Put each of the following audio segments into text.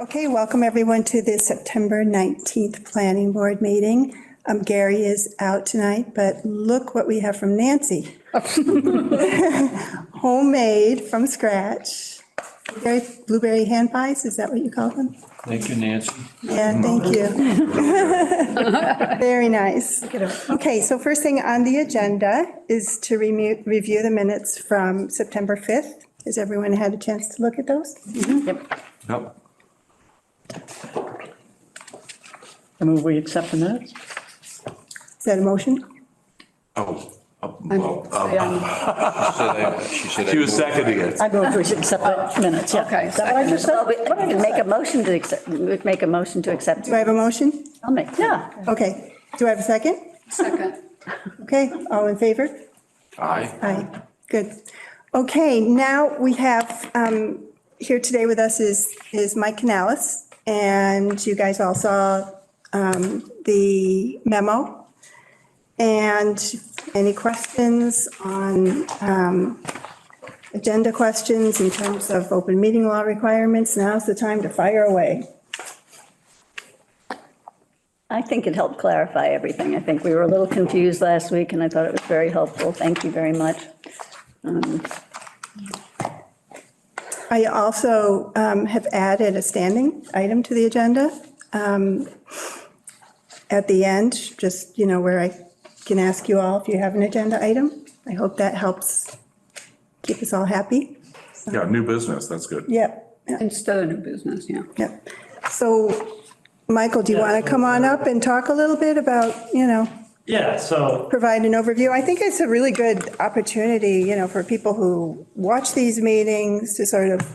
Okay, welcome everyone to the September 19th Planning Board meeting. Gary is out tonight, but look what we have from Nancy. Homemade from scratch. Blueberry hand pies, is that what you call them? Thank you, Nancy. Yeah, thank you. Very nice. Okay, so first thing on the agenda is to review the minutes from September 5th. Has everyone had a chance to look at those? Yep. Yep. I move we accept the minutes. Is that a motion? She was seconding it. I move we accept the minutes, yeah. Okay, Is that what I just said? Well, we can make a motion to accept, make a motion to accept. Do I have a motion? I'll make, yeah. Okay, do I have a second? Second. Okay, all in favor? Aye. Aye, good. Okay, now we have, here today with us is Mike Canales, and you guys all saw the memo. And any questions on agenda questions in terms of open meeting law requirements? Now's the time to fire away. I think it helped clarify everything. I think we were a little confused last week, and I thought it was very helpful. Thank you very much. I also have added a standing item to the agenda at the end, just, you know, where I can ask you all if you have an agenda item. I hope that helps keep us all happy. Yeah, new business, that's good. Yep, Instead of new business, yeah. yep. So, Michael, do you want to come on up and talk a little bit about, you know, Yeah, so, provide an overview? I think it's a really good opportunity, you know, for people who watch these meetings to sort of,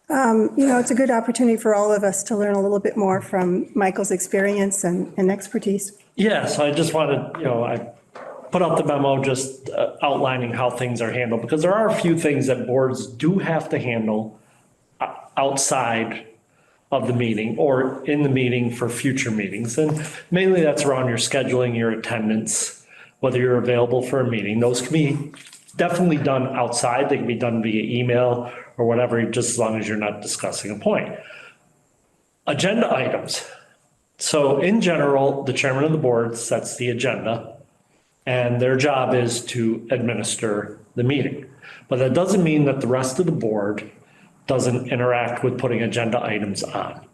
you know, it's a good opportunity for all of us to learn a little bit more from Michael's experience and expertise. yeah, so I just wanted, you know, I put out the memo just outlining how things are handled, because there are a few things that boards do have to handle outside of the meeting or in the meeting for future meetings. And mainly that's around your scheduling, your attendance, whether you're available for a meeting. Those can be definitely done outside. They can be done via email or whatever, just as long as you're not discussing a point. Agenda items. So in general, the chairman of the board sets the agenda, and their job is to administer the meeting. But that doesn't mean that the rest of the board doesn't interact with putting agenda items on.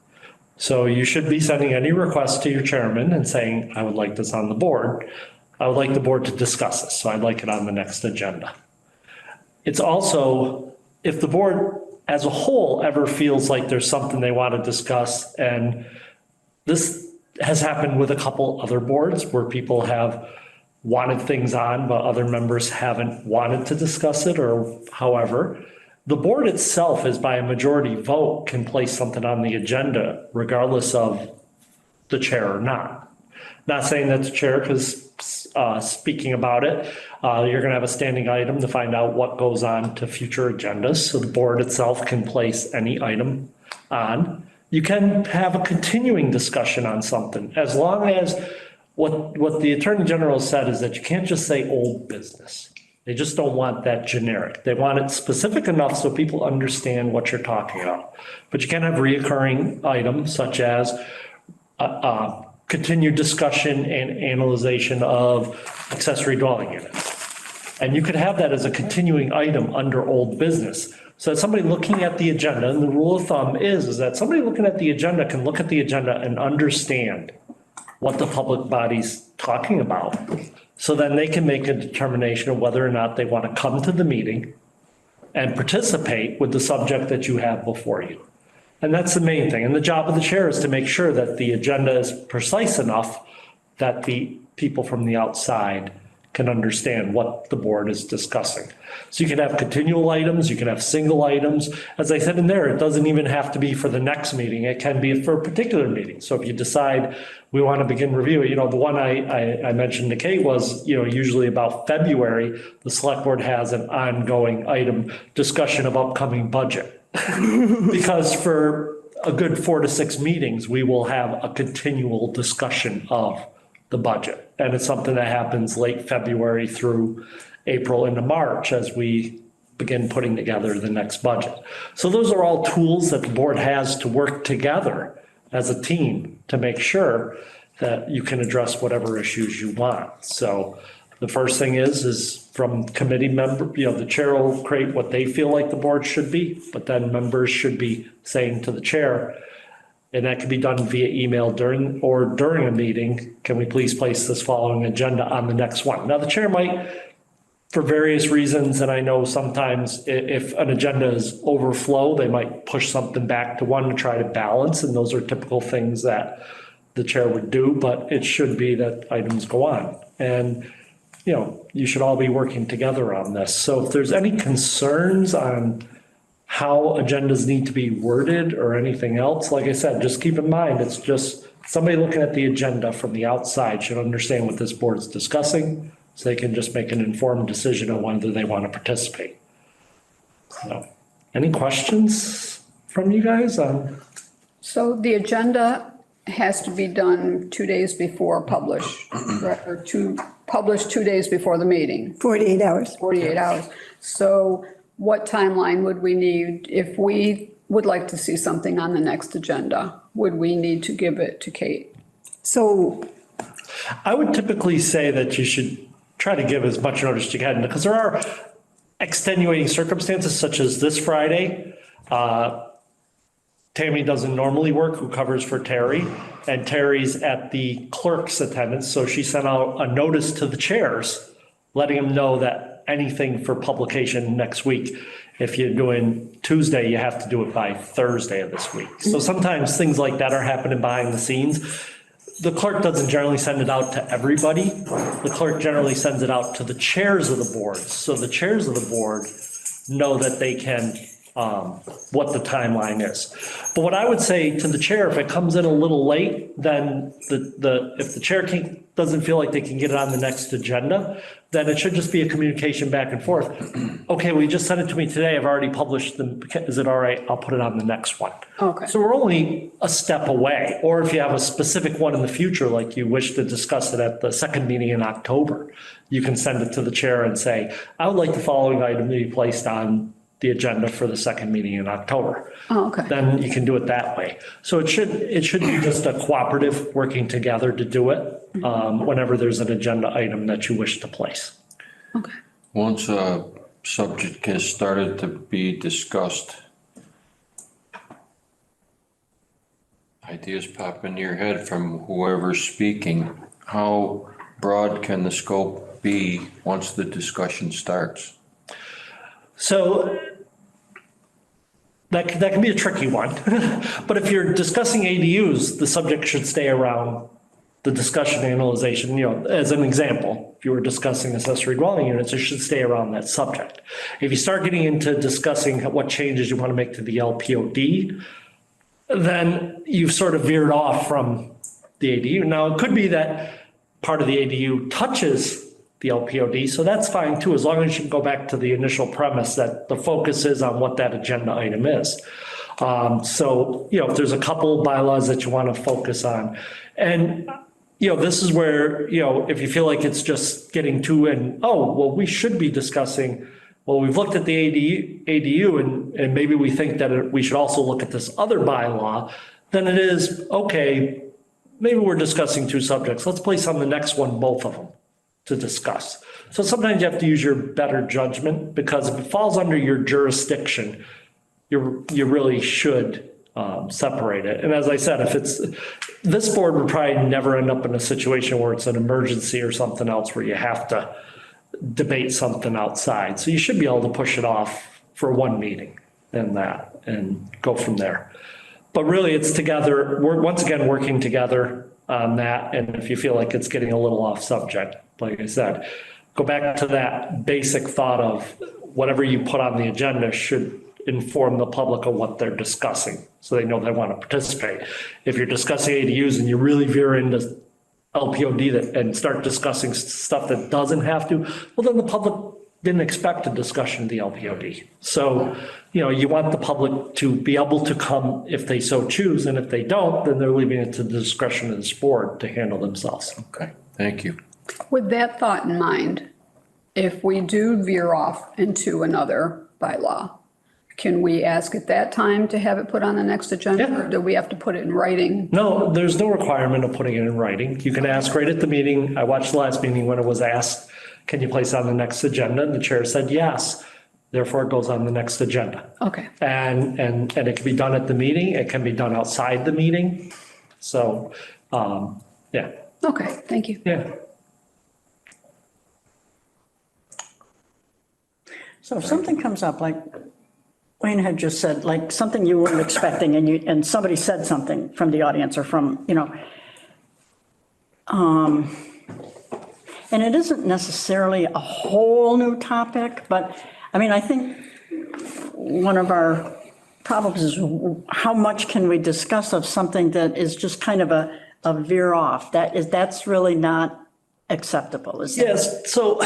So you should be sending any requests to your chairman and saying, I would like this on the board. I would like the board to discuss this, so I'd like it on the next agenda. It's also, if the board as a whole ever feels like there's something they want to discuss, and this has happened with a couple other boards where people have wanted things on, but other members haven't wanted to discuss it, or however, the board itself is by a majority vote can place something on the agenda regardless of the chair or not. Not saying that the chair, because speaking about it, you're going to have a standing item to find out what goes on to future agendas. So the board itself can place any item on. You can have a continuing discussion on something, as long as what the Attorney General said is that you can't just say old business. They just don't want that generic. They want it specific enough so people understand what you're talking about. But you can have reoccurring items such as continued discussion and analyzation of accessory dwelling units. And you could have that as a continuing item under old business. So that somebody looking at the agenda, and the rule of thumb is that somebody looking at the agenda can look at the agenda and understand what the public body's talking about. So then they can make a determination of whether or not they want to come to the meeting and participate with the subject that you have before you. And that's the main thing. And the job of the chair is to make sure that the agenda is precise enough that the people from the outside can understand what the board is discussing. So you can have continual items, you can have single items. As I said in there, it doesn't even have to be for the next meeting. It can be for a particular meeting. So if you decide we want to begin review, you know, the one I mentioned to Kate was, you know, usually about February, the select board has an ongoing item discussion of upcoming budget. Because for a good 4 to 6 meetings, we will have a continual discussion of the budget. And it's something that happens late February through April into March as we begin putting together the next budget. So those are all tools that the board has to work together as a team to make sure that you can address whatever issues you want. So the first thing is from committee member, the chair will create what they feel like the board should be, but then members should be saying to the chair, and that can be done via email during a meeting, can we please place this following agenda on the next one? Now, the chair might, for various reasons, and I know sometimes if an agenda is overflow, they might push something back to one to try to balance, and those are typical things that the chair would do, but it should be that items go on. And, you should all be working together on this. So if there's any concerns on how agendas need to be worded or anything else, like I said, just keep in mind, it's just somebody looking at the agenda from the outside should understand what this board is discussing, so they can just make an informed decision on whether they want to participate. So, any questions from you guys on? So the agenda has to be done 2 days before publish, or publish 2 days before the meeting, 48 hours. 48 hours. So what timeline would we need if we would like to see something on the next agenda? Would we need to give it to Kate? So, I would typically say that you should try to give as much notice as you can, because there are extenuating circumstances such as this Friday. Tammy doesn't normally work, who covers for Terry, and Terry's at the clerk's attendance, so she sent out a notice to the chairs, letting them know that anything for publication next week, if you're doing Tuesday, you have to do it by Thursday of this week. So sometimes things like that are happening behind the scenes. The clerk doesn't generally send it out to everybody. The clerk generally sends it out to the chairs of the board. So the chairs of the board know that they can, what the timeline is. But what I would say to the chair, if it comes in a little late, then if the chair doesn't feel like they can get it on the next agenda, then it should just be a communication back and forth. Okay, well, you just sent it to me today. I've already published them. Is it all right? I'll put it on the next one. Okay. So we're only a step away. Or if you have a specific one in the future, like you wish to discuss it at the second meeting in October, you can send it to the chair and say, I would like the following item to be placed on the agenda for the second meeting in October. Oh, okay. Then you can do it that way. So it should be just a cooperative working together to do it whenever there's an agenda item that you wish to place. Okay. Once a subject has started to be discussed, ideas pop into your head from whoever's speaking. How broad can the scope be once the discussion starts? So that can be a tricky one. But if you're discussing ADUs, the subject should stay around the discussion and analyzation. As an example, if you were discussing accessory dwelling units, it should stay around that subject. If you start getting into discussing what changes you want to make to the LPOD, then you've sort of veered off from the ADU. Now, it could be that part of the ADU touches the LPOD, so that's fine too, as long as you can go back to the initial premise that the focus is on what that agenda item is. So, if there's a couple bylaws that you want to focus on, and, this is where, if you feel like it's just getting too, we should be discussing, we've looked at the ADU and maybe we think that we should also look at this other bylaw, then it is, okay, maybe we're discussing two subjects. Let's place on the next one, both of them to discuss. So sometimes you have to use your better judgment, because if it falls under your jurisdiction, you really should separate it. And as I said, this board would probably never end up in a situation where it's an emergency or something else where you have to debate something outside. So you should be able to push it off for one meeting and go from there. But really it's together, we're once again working together on that. And if you feel like it's getting a little off subject, like I said, go back to that basic thought of whatever you put on the agenda should inform the public of what they're discussing, so they know they want to participate. If you're discussing ADUs and you really veer into LPOD and start discussing stuff that doesn't have to, well, then the public didn't expect a discussion of the LPOD. So, you want the public to be able to come if they so choose, and if they don't, then they're leaving it to the discretion of this board to handle themselves. Okay, thank you. With that thought in mind, if we do veer off into another bylaw. Can we ask at that time to have it put on the next agenda? Yeah. Or do we have to put it in writing? No, there's no requirement of putting it in writing. You can ask right at the meeting. I watched the last meeting when it was asked, can you place it on the next agenda? And the chair said yes. Therefore, it goes on the next agenda. Okay. And it can be done at the meeting. It can be done outside the meeting. So, yeah, Okay, thank you. yeah. So if something comes up, like Wayne had just said, like something you weren't expecting and somebody said something from the audience or from, and it isn't necessarily a whole new topic, but I mean, I think one of our problems is how much can we discuss of something that is just kind of a veer off? That's really not acceptable, is it? Yes, so.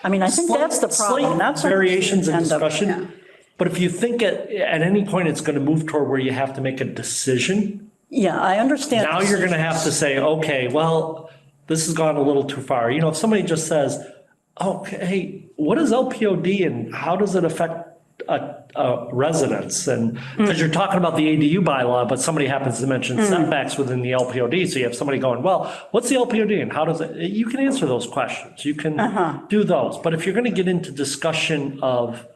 I mean, I think that's the problem. Slight That's what variations in end up- discussion. But if you think at any point it's going to move toward where you have to make a decision, Yeah, I understand. now you're going to have to say, okay, well, this has gone a little too far. If somebody just says, okay, hey, what is LPOD and how does it affect a residence? And because you're talking about the ADU bylaw, but somebody happens to mention setbacks within the LPOD. So you have somebody going, well, what's the LPOD and how does it, you can answer those questions. You can do those. But if you're going to get into discussion of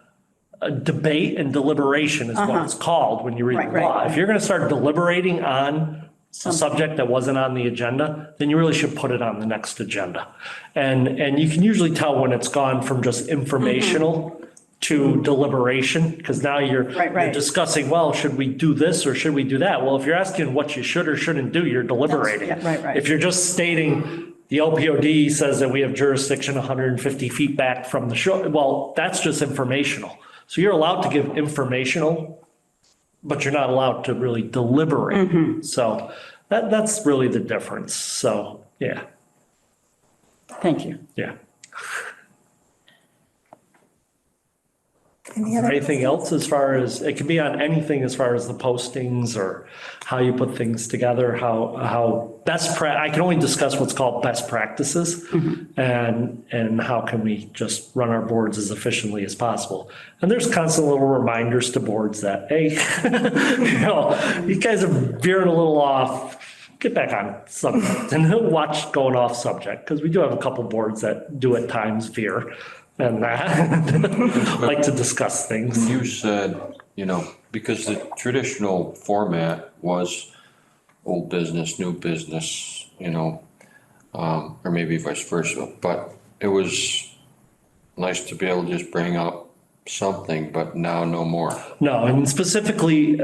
a debate and deliberation is what it's called when you read the Right, law. right. If you're going to start deliberating on a subject that wasn't on the agenda, then you really should put it on the next agenda. And you can usually tell when it's gone from just informational to deliberation, because now you're right. discussing, well, should we do this or should we do that? Well, if you're asking what you should or shouldn't do, you're deliberating. Right. If you're just stating the LPOD says that we have jurisdiction 150 feet back from the shore, well, that's just informational. So you're allowed to give informational, but you're not allowed to really deliberate. So that's really the difference. So, yeah, Thank you. yeah. Any other? Anything else as far as, it can be on anything as far as the postings or how you put things together, how I can only discuss what's called best practices and how can we just run our boards as efficiently as possible. And there's constant little reminders to boards that, hey, you guys are veering a little off. Get back on subject and watch going off subject, because we do have a couple boards that do at times veer and like to discuss things. You said, because the traditional format was old business, new business, or maybe vice versa, but it was nice to be able to just bring up something, but now no more. No, and specifically,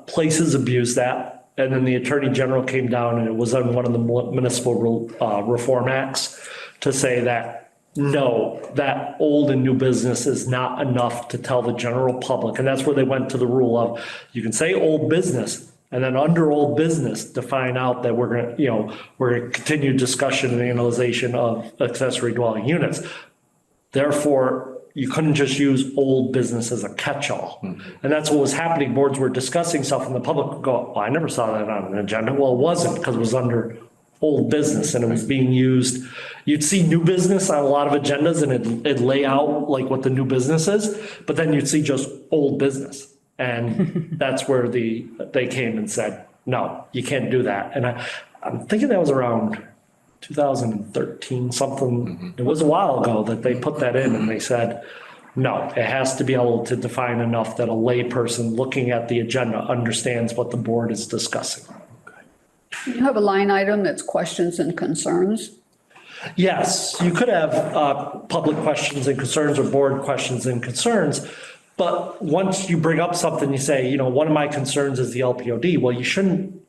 places abuse that. And then the Attorney General came down and it was on one of the municipal reform acts to say that, no, that old and new business is not enough to tell the general public. And that's where they went to the rule of, you can say old business, and then under old business, define out that we're going to continue discussion and analyzation of accessory dwelling units. Therefore, you couldn't just use old business as a catch-all. And that's what was happening. Boards were discussing stuff and the public would go, I never saw that on an agenda. Well, it wasn't, because it was under old business and it was being used. You'd see new business on a lot of agendas and it'd lay out like what the new business is, but then you'd see just old business. And that's where they came and said, no, you can't do that. And I'm thinking that was around 2013, something. It was a while ago that they put that in and they said, no, it has to be able to define enough that a layperson looking at the agenda understands what the board is discussing. You have a line item that's questions and concerns. Yes, you could have public questions and concerns or board questions and concerns. But once you bring up something, you say, one of my concerns is the LPOD. Well, you shouldn't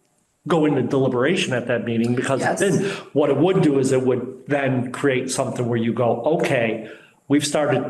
go into deliberation at that meeting, because Yes. then what it would do is it would then create something where you go, okay, we've started,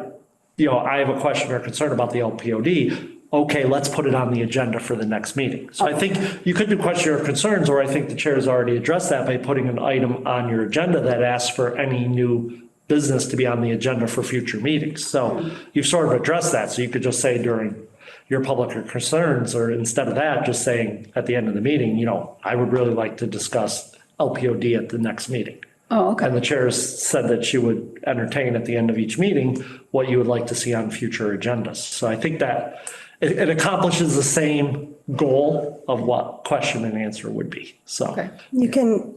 I have a question or concern about the LPOD. Okay, let's put it on the agenda for the next meeting. So I think you could do question or concerns, or I think the chair has already addressed that by putting an item on your agenda that asks for any new business to be on the agenda for future meetings. So you've sort of addressed that. So you could just say during your public or concerns, or instead of that, just saying at the end of the meeting, I would really like to discuss LPOD at the next meeting. Oh, okay. And the chair said that she would entertain at the end of each meeting what you would like to see on future agendas. So I think that it accomplishes the same goal of what question and answer would be, so. Okay. You can,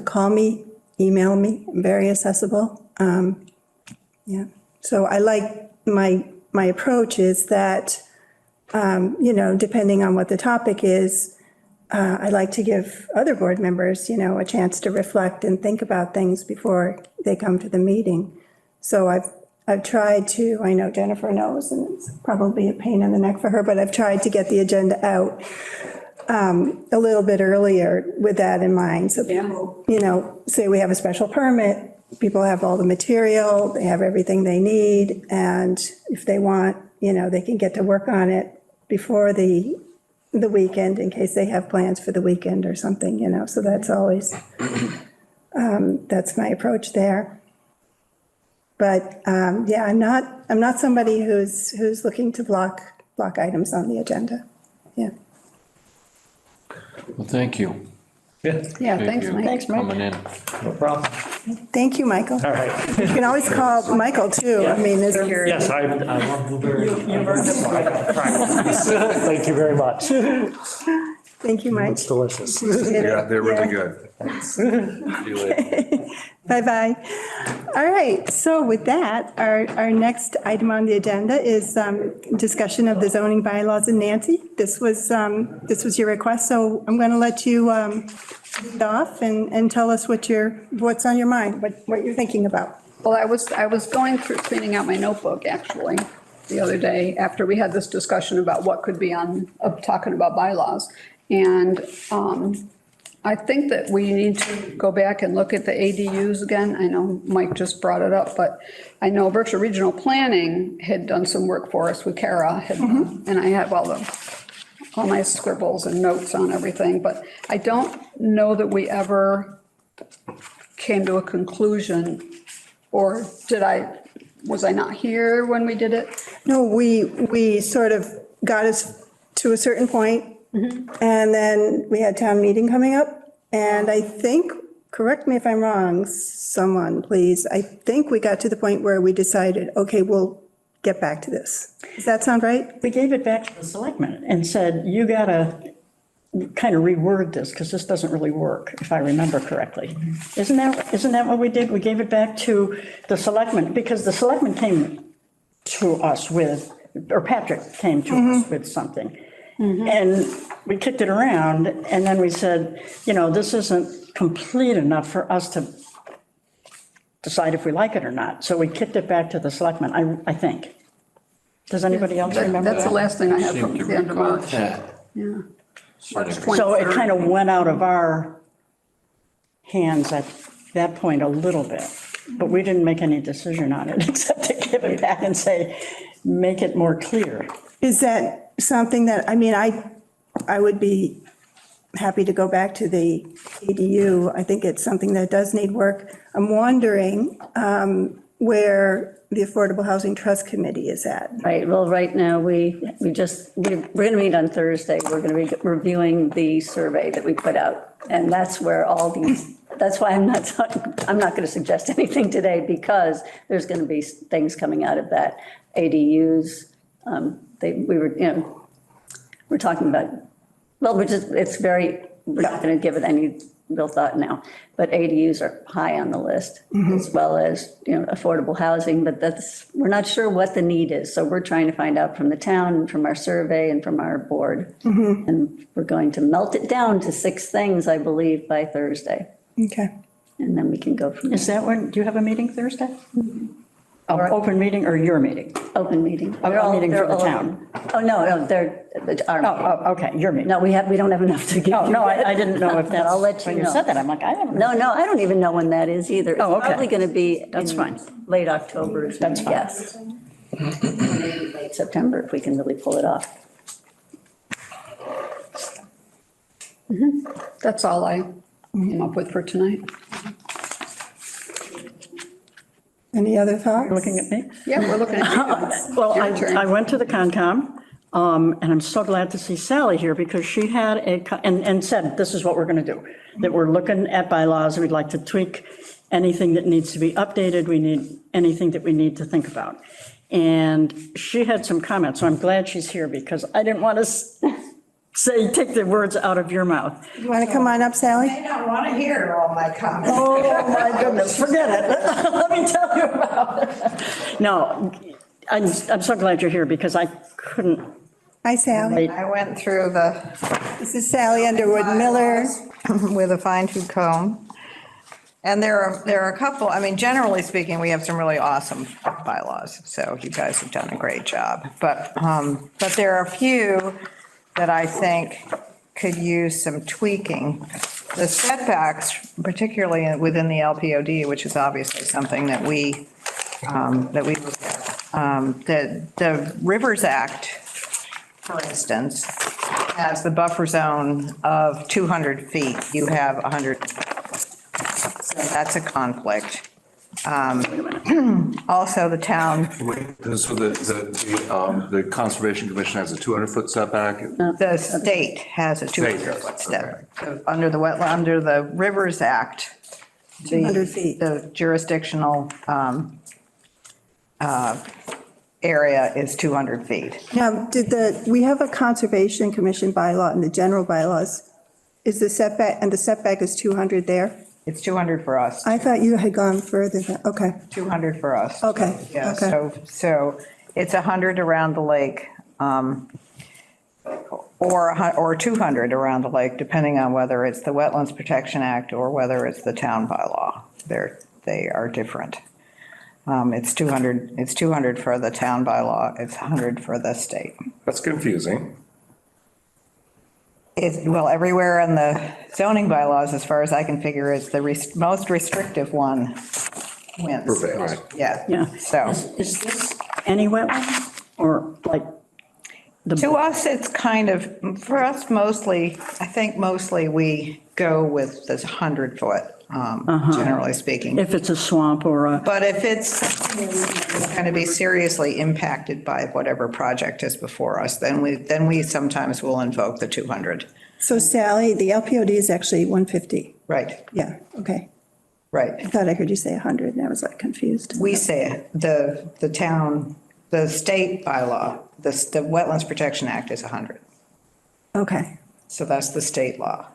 call me, email me, I'm very accessible. Yeah, so I like, my approach is that, depending on what the topic is, I like to give other board members, a chance to reflect and think about things before they come to the meeting. So I've tried to, I know Jennifer knows, and it's probably a pain in the neck for her, but I've tried to get the agenda out a little bit earlier with that in mind. So people, say we have a special permit, people have all the material, they have everything they need, and if they want, they can get to work on it before the weekend in case they have plans for the weekend or something, so that's always, that's my approach there. But, yeah, I'm not somebody who's looking to block items on the agenda. Yeah. Well, thank you. Yeah, Yeah, thanks, you Mike. Thanks, Mike. Coming in. no problem. Thank you, Michael. All right. You can always call Michael too. I mean, Yes, I love blueberries. Thank you very much. thank you, Mike. It's delicious. Yeah, they're really good. See you later. Bye-bye. All right, so with that, our next item on the agenda is discussion of the zoning bylaws in Nancy. This was your request, so I'm going to let you lead off and tell us what's on your mind, what you're thinking about. Well, I was going through cleaning out my notebook, actually, the other day, after we had this discussion about what could be talking about bylaws. And I think that we need to go back and look at the ADUs again. I know Mike just brought it up, but I know Berkshire Regional Planning had done some work for us with Kara, and I have all my scribbles and notes on everything, but I don't know that we ever came to a conclusion, or was I not here when we did it? No, we sort of got us to a certain point, and then we had town meeting coming up, and I think, correct me if I'm wrong, someone, please, I think we got to the point where we decided, okay, we'll get back to this. Does that sound right? We gave it back to the selectmen and said, you gotta kind of reword this, because this doesn't really work, if I remember correctly. Isn't that what we did? We gave it back to the selectmen, because the selectmen came to us with, or Patrick came to us with something. And we kicked it around, and then we said, this isn't complete enough for us to decide if we like it or not. So we kicked it back to the selectmen, I think. Does anybody else remember That's the that? last thing I have from Seem to the end of recall March. that. Yeah. March So it 23rd. kind of went out of our hands at that point a little bit, but we didn't make any decision on it except to give it back and say, make it more clear. Is that something that, I would be happy to go back to the ADU. I think it's something that does need work. I'm wondering where the Affordable Housing Trust Committee is at. Right, well, right now, we're going to meet on Thursday. We're going to be reviewing the survey that we put out. And that's where that's why I'm not going to suggest anything today, because there's going to be things coming out of that. ADUs, we're talking about, well, we're not going to give it any real thought now, but ADUs are high on the list, as well as, affordable housing, but we're not sure what the need is. So we're trying to find out from the town, and from our survey, and from our board. And we're going to melt it down to 6 things, I believe, by Thursday. Okay. And then we can go from there. Is that when, do you have a meeting Thursday? Open meeting or your meeting? Open meeting. A meeting for They're the all town. open. Oh, no, they're our meeting. Oh, okay, your meeting. No, we don't have enough to give. No, I didn't know if that's. I'll let you When you know. said that, I'm like, I haven't. No, I don't even know when that is either. It's Oh, okay. probably going to be. That's in fine. Late October. That's fine. Yes. Maybe late September, if we can really pull it off. That's all I came up with for tonight. Any other thoughts? Looking at me? Yeah, we're looking at you. Well, Your turn. I went to the Concom. And I'm so glad to see Sally here because she had and said, this is what we're going to do, that we're looking at bylaws. We'd like to tweak anything that needs to be updated. We need anything that we need to think about. And she had some comments. So I'm glad she's here because I didn't want to say, take the words out of your mouth. You want to come on up, Sally? I don't want to hear all my comments. Oh, my goodness, forget it. Let me tell you about it. No, I'm so glad you're here because I couldn't Hi, Sally. wait. I went through This is Sally Underwood Miller. with a fine tooth comb. And there are a couple, I mean, generally speaking, we have some really awesome bylaws. So you guys have done a great job. But there are a few that I think could use some tweaking. The setbacks, particularly within the LPOD, which is obviously something that we look at. The Rivers Act, for instance, has the buffer zone of 200 feet. You have 100. So that's a conflict. Also, the town, So the Conservation Commission has a 200-foot setback? the state has a 200-foot step. So under the Rivers Act, 200 feet. the jurisdictional area is 200 feet. Now, we have a Conservation Commission bylaw and the general bylaws. Is the setback is 200 there? It's 200 for us, I thought you had gone further than, okay, 200 for us. okay, Yeah, okay. so it's 100 around the lake, or 200 around the lake, depending on whether it's the Wetlands Protection Act or whether it's the town bylaw. They are different. It's 200 for the town bylaw, it's 100 for the state. That's confusing. Well, everywhere in the zoning bylaws, as far as I can figure, is the most restrictive one wins. Prevails. Yeah. Yeah. So. Is this any wetland or like? To us, it's kind of, for us mostly, I think mostly we go with this 100-foot, generally speaking. If it's a swamp or a, But if it's going to be seriously impacted by whatever project is before us, then we sometimes will invoke the 200. So Sally, the LPOD is actually 150. Right, Yeah, okay. I right. thought I heard you say 100 and I was like confused. We say the town, the state bylaw, the Wetlands Protection Act is 100. Okay, So that's the state law.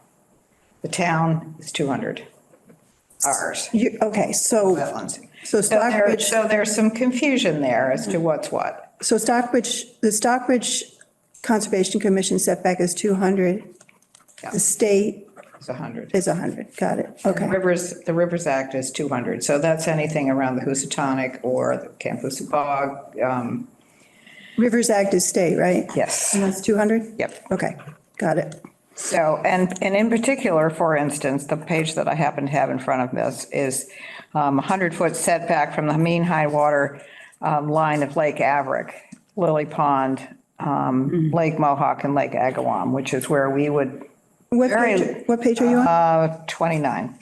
The town is 200. Ours. okay, so Wetlands. So Stockbridge, So there's some confusion there as to what's what. so Stockbridge, the Stockbridge Conservation Commission setback is 200. Yeah. The state It's 100. is 100. Got it. Okay. The Rivers Act is 200. So that's anything around the Housatonic or the Campusa Bog. Rivers Act is state, right? Yes. And that's 200? Yep. Okay, got it. So, and in particular, for instance, the page that I happen to have in front of this is 100-foot setback from the mean high water line of Lake Averick, Lily Pond, Lake Mohawk, and Lake Agawam, which is where we would What page are you on? 29.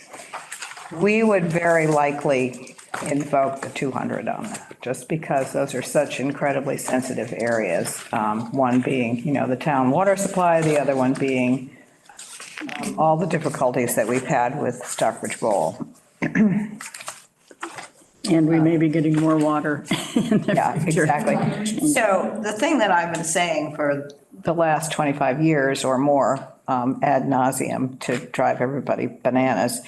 We would very likely invoke the 200 on that, just because those are such incredibly sensitive areas. One being, the town water supply, the other one being all the difficulties that we've had with Stockbridge Bowl. and we may be getting more water in the Yeah, future. exactly. So the thing that I've been saying for the last 25 years or more, ad nauseum, to drive everybody bananas,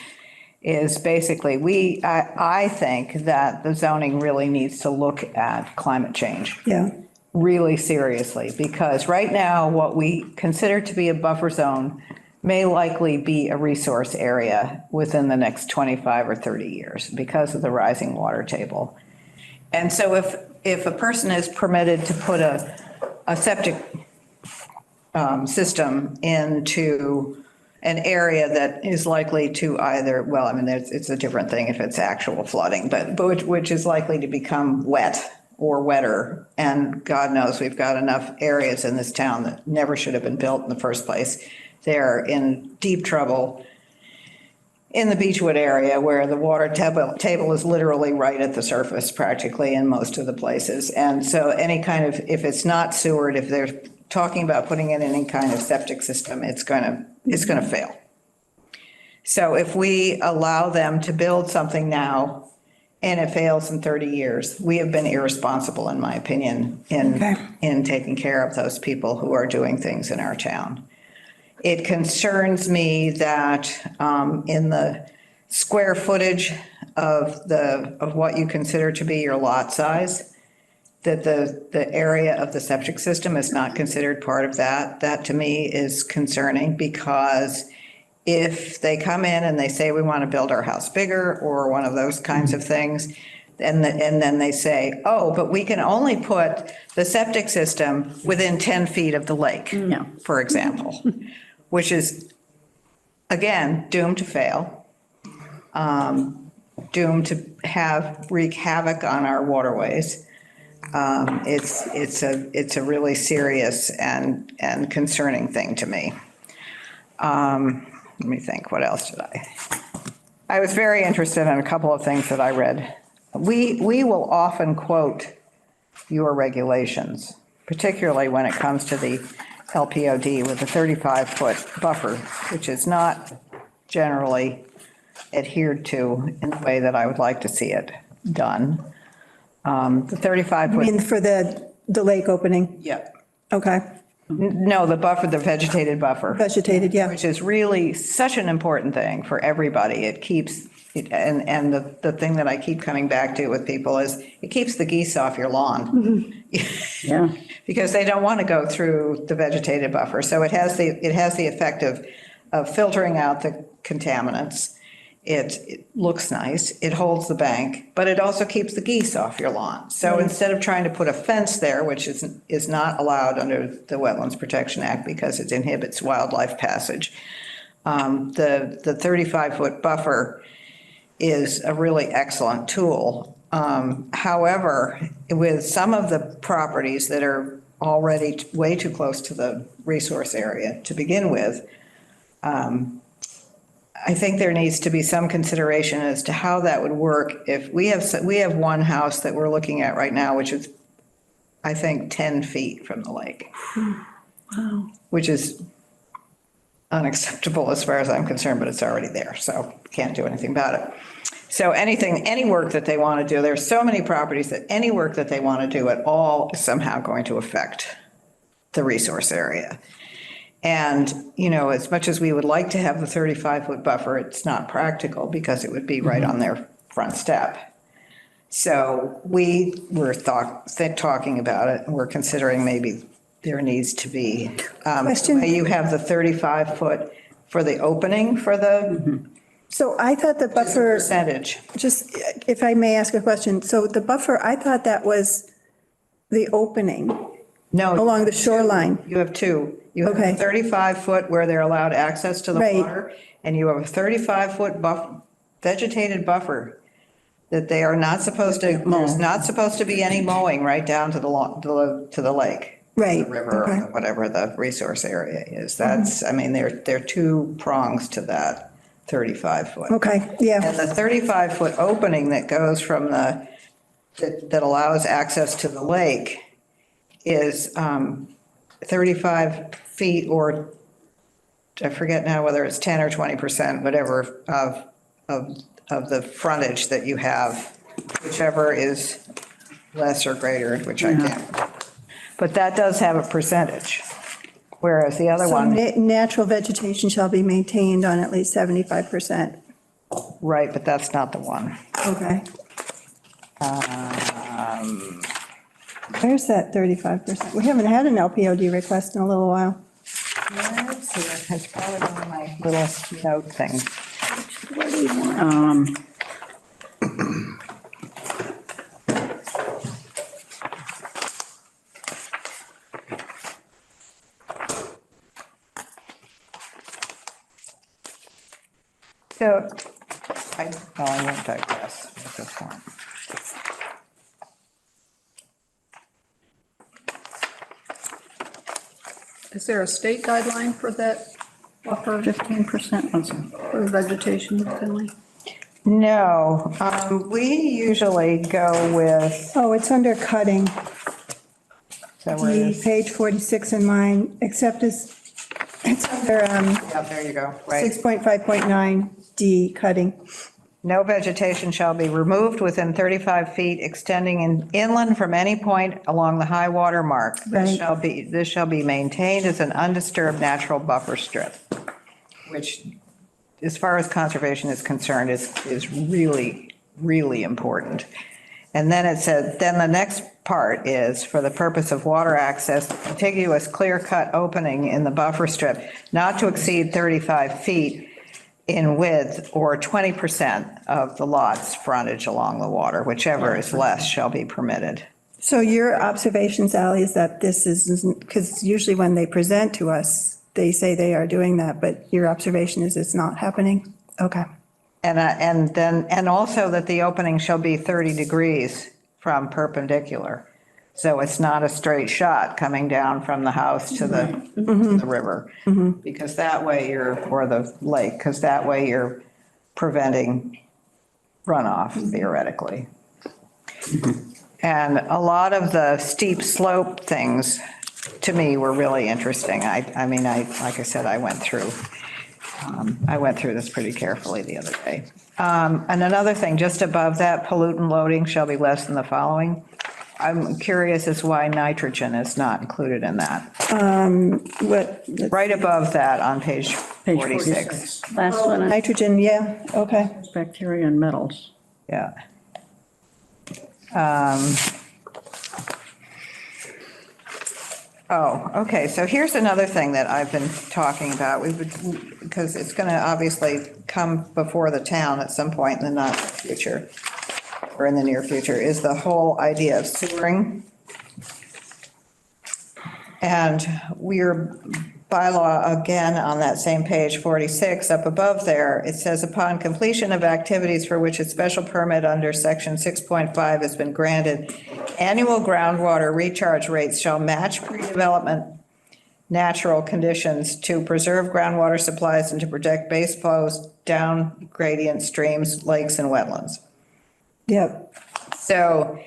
is basically I think that the zoning really needs to look at climate change Yeah, really seriously, because right now, what we consider to be a buffer zone may likely be a resource area within the next 25 or 30 years because of the rising water table. And so if a person is permitted to put a septic system into an area that is likely to either, well, I mean, it's a different thing if it's actual flooding, but which is likely to become wet or wetter. And God knows we've got enough areas in this town that never should have been built in the first place. They're in deep trouble. in the Beechwood area where the water table is literally right at the surface practically in most of the places. And so any kind of, if it's not sewered, if they're talking about putting in any kind of septic system, it's going to fail. So if we allow them to build something now and it fails in 30 years, we have been irresponsible, in my opinion, in taking care of those people who are doing things in our town. It concerns me that in the square footage of what you consider to be your lot size, that the area of the septic system is not considered part of that. That to me is concerning, because if they come in and they say, we want to build our house bigger or one of those kinds of things, and then they say, oh, but we can only put the septic system within 10 feet of the lake, for example, which is, again, doomed to fail, doomed to wreak havoc on our waterways. It's a really serious and concerning thing to me. Let me think, what else did I was very interested in a couple of things that I read. We will often quote your regulations, particularly when it comes to the LPOD with a 35-foot buffer, which is not generally adhered to in the way that I would like to see it done. The 35-foot. I mean, for the lake opening? Yeah. Okay, No, the buffer, the vegetated buffer. vegetated, yeah. Which is really such an important thing for everybody. It keeps, and the thing that I keep coming back to with people is it keeps the geese off your lawn. Yeah. Because they don't want to go through the vegetated buffer. So it has the effect of filtering out the contaminants. It looks nice, it holds the bank, but it also keeps the geese off your lawn. So instead of trying to put a fence there, which is not allowed under the Wetlands Protection Act because it inhibits wildlife passage, the 35-foot buffer is a really excellent tool. However, with some of the properties that are already way too close to the resource area to begin with, I think there needs to be some consideration as to how that would work if we have one house that we're looking at right now, which is, I think, 10 feet from the lake. Wow. Which is unacceptable as far as I'm concerned, but it's already there, so can't do anything about it. So any work that they want to do, there's so many properties that any work that they want to do at all is somehow going to affect the resource area. And, as much as we would like to have the 35-foot buffer, it's not practical because it would be right on their front step. So we were talking about it, and we're considering maybe there needs to be, Question? you have the 35-foot for the opening for the So I thought the buffer, percentage. just if I may ask a question, so the buffer, I thought that was the opening No. along the shoreline. You have two. You have Okay. a 35-foot where they're allowed access to the Right. water, and you have a 35-foot vegetated buffer that they are not supposed to, there's not supposed to be any mowing right down to the lake. Right, The river, okay. or whatever the resource area is. That's, I mean, there are two prongs to that 35-foot. Okay, yeah, And the 35-foot opening that goes from that allows access to the lake is 35 feet, or I forget now whether it's 10 or 20%, whatever, of the frontage that you have, whichever is less or greater, which I can't. But that does have a percentage, whereas the other so one, natural vegetation shall be maintained on at least 75%. right, but that's not the one. Okay. Where's that 35%? We haven't had an LPOD request in a little while. Let's see, it's probably on my little note thing. So, I won't digress at this point. Is there a state guideline for that buffer 15% was, for vegetation, Finley? No, we usually go with, Oh, it's under cutting, so where it the is, page 46 in mine, except it's under yeah, there you go, right. 6.5.9D, cutting. No vegetation shall be removed within 35 feet extending inland from any point along the high water mark. Right. This shall be maintained as an undisturbed natural buffer strip, which, as far as conservation is concerned, is really, really important. And then it said, then the next part is, for the purpose of water access, contiguous clear-cut opening in the buffer strip not to exceed 35 feet in width or 20% of the lot's frontage along the water, whichever is less shall be permitted. So your observation, Sally, is that this is, because usually when they present to us, they say they are doing that, but your observation is it's not happening? Okay. And also that the opening shall be 30 degrees from perpendicular. So it's not a straight shot coming down from the house to the river. Because that way or the lake, because that way you're preventing runoff theoretically. And a lot of the steep slope things, to me, were really interesting. I mean, like I said, I went through this pretty carefully the other day. And another thing, just above that, pollutant loading shall be less than the following. I'm curious as why nitrogen is not included in that. What, Right above that on page page 46. 46, Last one, nitrogen, yeah, okay. bacteria and metals. Yeah. Oh, okay, so here's another thing that I've been talking about, because it's going to obviously come before the town at some point in the not future, or in the near future, is the whole idea of sewering. And we're bylaw, again, on that same page 46, up above there, it says upon completion of activities for which a special permit under section 6.5 has been granted, annual groundwater recharge rates shall match pre-development natural conditions to preserve groundwater supplies and to protect base flows, down gradient streams, lakes, and wetlands. Yep. So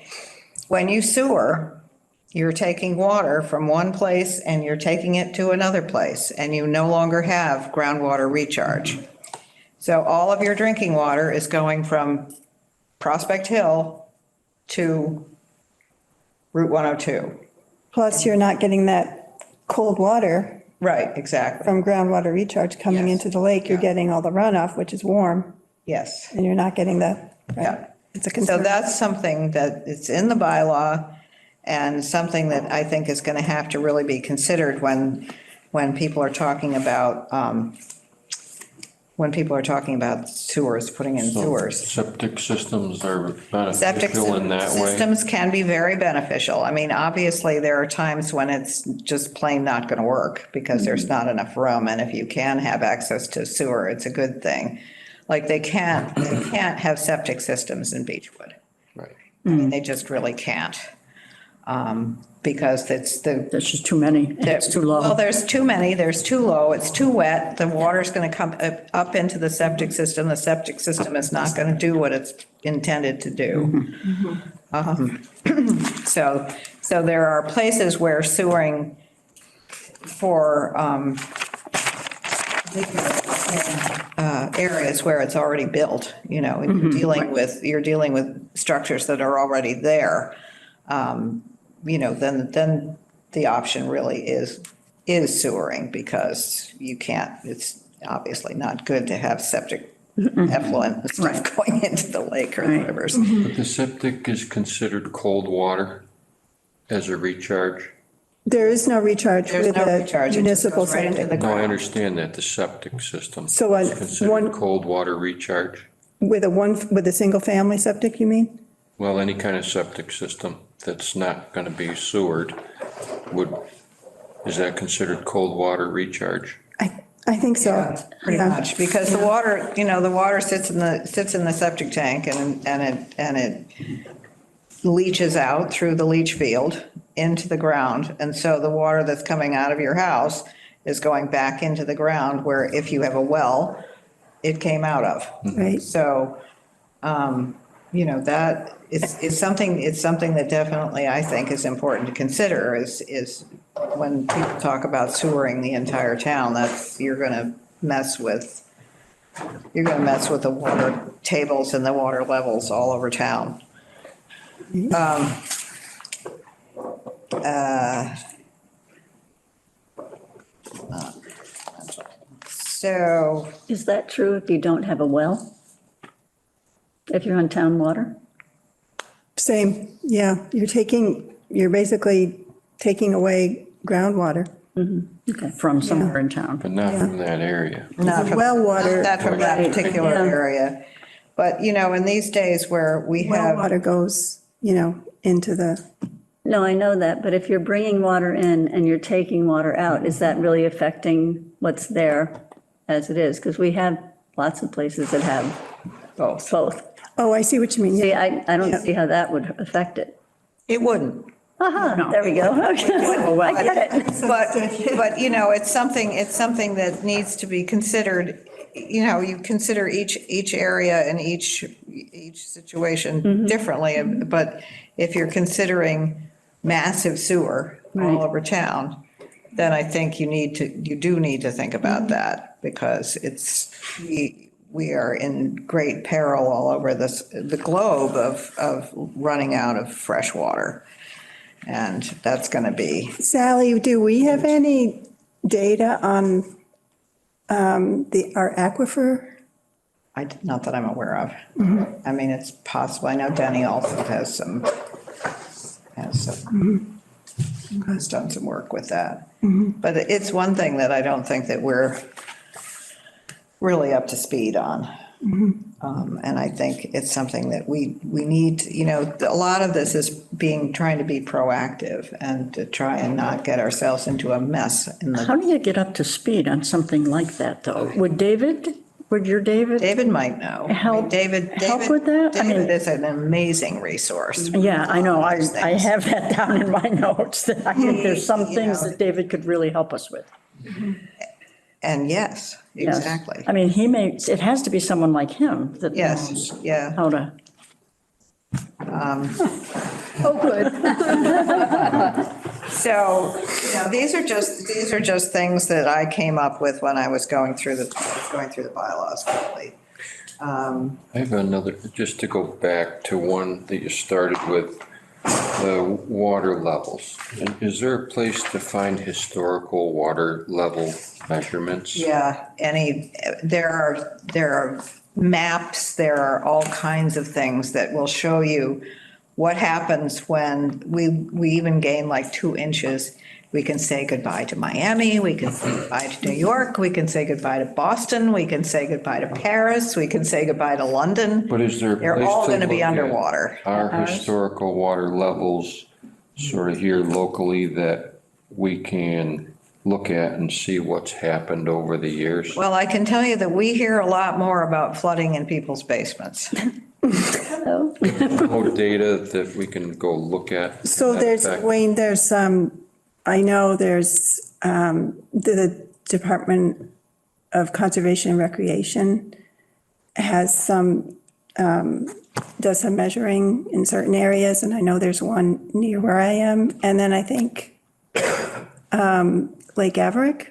when you sewer, you're taking water from one place and you're taking it to another place, and you no longer have groundwater recharge. So all of your drinking water is going from Prospect Hill to Route 102. Plus, you're not getting that cold water Right, exactly. from groundwater recharge coming Yes. into the lake. You're Yeah. getting all the runoff, which is warm, Yes. and you're not getting that. Yeah. It's a So concern. that's something that it's in the bylaw and something that I think is going to have to really be considered when people are talking about, sewers, putting in So sewers. septic systems are Septic beneficial in that way. systems can be very beneficial. I mean, obviously, there are times when it's just plain not going to work because there's not enough room. And if you can have access to sewer, it's a good thing. Like they can't have septic systems in Beechwood. Right. I mean, they just really can't. Because it's the. There's just too many. It's too low. Well, there's too many, there's too low, it's too wet, the water's going to come up into the septic system is not going to do what it's intended to do. So there are places where sewering for areas where it's already built, you know, you're dealing with structures that are already there. You know, then the option really is sewering, because you can't, it's obviously not good to have septic effluent stuff going into the lake or the rivers. But the septic is considered cold water as a recharge? There is no recharge There's with no a recharge, it just municipal goes right into septic. the No, I ground. understand that, the septic system. So is one- considered cold water recharge? With a single-family septic, you mean? Well, any kind of septic system that's not going to be sewered is that considered cold water recharge? I think so. Pretty Yeah. much, because the water, you know, the water sits in the septic tank and it leaches out through the leach field into the ground. And so the water that's coming out of your house is going back into the ground where if you have a well, it came out of. Right. So, that is something, it's something that definitely I think is important to consider is when people talk about sewering the entire town, you're going to mess with the water tables and the water levels all over town. So, Is that true if you don't have a well? If you're on town water? Same, yeah. You're basically taking away groundwater. From somewhere in town. But not from that area. not from, Well water. not from that Right, particular yeah. area. But, in these days where we Well have, water goes, into the, No, I know that, but if you're bringing water in and you're taking water out, is that really affecting what's there as it is? Because we have lots of places that have both. oh, I see what you mean. See, Yeah. I don't see how that would affect it. it wouldn't. There we go. Okay. I get it. But, it's something that needs to be considered, you consider each area and each situation differently. But if you're considering massive sewer Right. all over town, then I think you do need to think about that because we are in great peril all over the globe of running out of fresh water. And that's going to be, Sally, do we have any data on our aquifer? not that I'm aware of. I mean, it's possible. I know Denny also has done some work with that. But it's one thing that I don't think that we're really up to speed on. And I think it's something that we need, a lot of this is trying to be proactive and to try and not get ourselves into a mess How do you get up to speed on something like that, though? Would your David? David might know. I mean, Help David with that? I mean- David is an amazing resource. Yeah, I know. I Those things. have that down in my notes that I think there's some You things know. that David could really help us with. And yes, Yes. exactly. I mean, it has to be someone like him that Yes, knows yeah. how to. Oh, good. So, these are just things that I came up with when I was going through the bylaws quickly. I have another, just to go back to one that you started with, the water levels. Is there a place to find historical water level measurements? Yeah, there are maps, there are all kinds of things that will show you what happens when we even gain like 2 inches. We can say goodbye to Miami, we can say goodbye to New York, we can say goodbye to Boston, we can say goodbye to Paris, we can say goodbye to London. But is there a place They're all to going to be look at underwater. our historical water levels sort of here locally that we can look at and see what's happened over the years? Well, I can tell you that we hear a lot more about flooding in people's basements. No data that we can go look at? So in that there's, effect? Wayne, I know there's the Department of Conservation and Recreation has does some measuring in certain areas, and I know there's one near where I am. And then I think Lake Everick,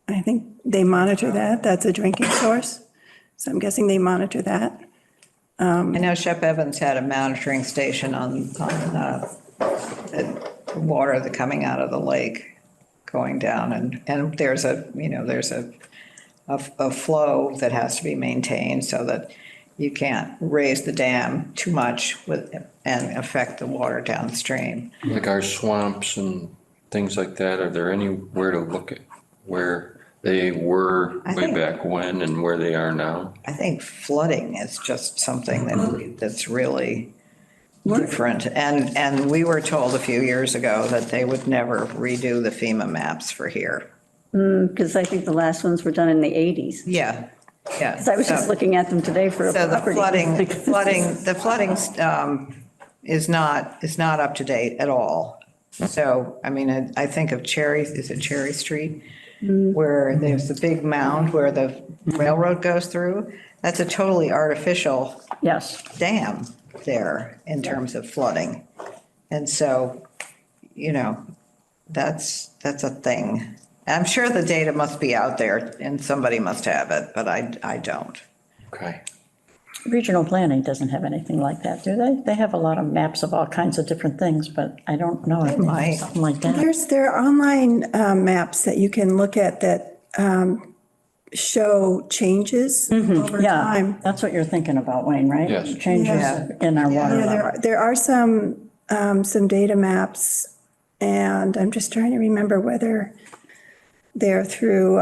I think they monitor that. That's a drinking source. So I'm guessing they monitor that. I know Shep Evans had a monitoring station on the water that coming out of the lake going down, and there's a flow that has to be maintained so that you can't raise the dam too much and affect the water downstream. Like our swamps and things like that, are there anywhere to look at where they were way back when and where they are now? I think flooding is just something that's really different. And we were told a few years ago that they would never redo the FEMA maps for here. Because I think the last ones were done in the 80s. Yeah, yeah. Because I was just looking at them today for a So the property. flooding is not up to date at all. So, I mean, I think of is it Cherry Street? where there's the big mound where the railroad goes through. That's a totally artificial Yes. dam there in terms of flooding. And so, that's a thing. I'm sure the data must be out there and somebody must have it, but I don't. Okay. Regional planning doesn't have anything like that, do they? They have a lot of maps of all kinds of different things, but I don't know if they might. have something like that. There are online maps that you can look at that show changes over Yeah, time. that's what you're thinking about, Wayne, right? Yes. Changes Yeah. in our water Yeah, level. there are some data maps, and I'm just trying to remember whether they're through,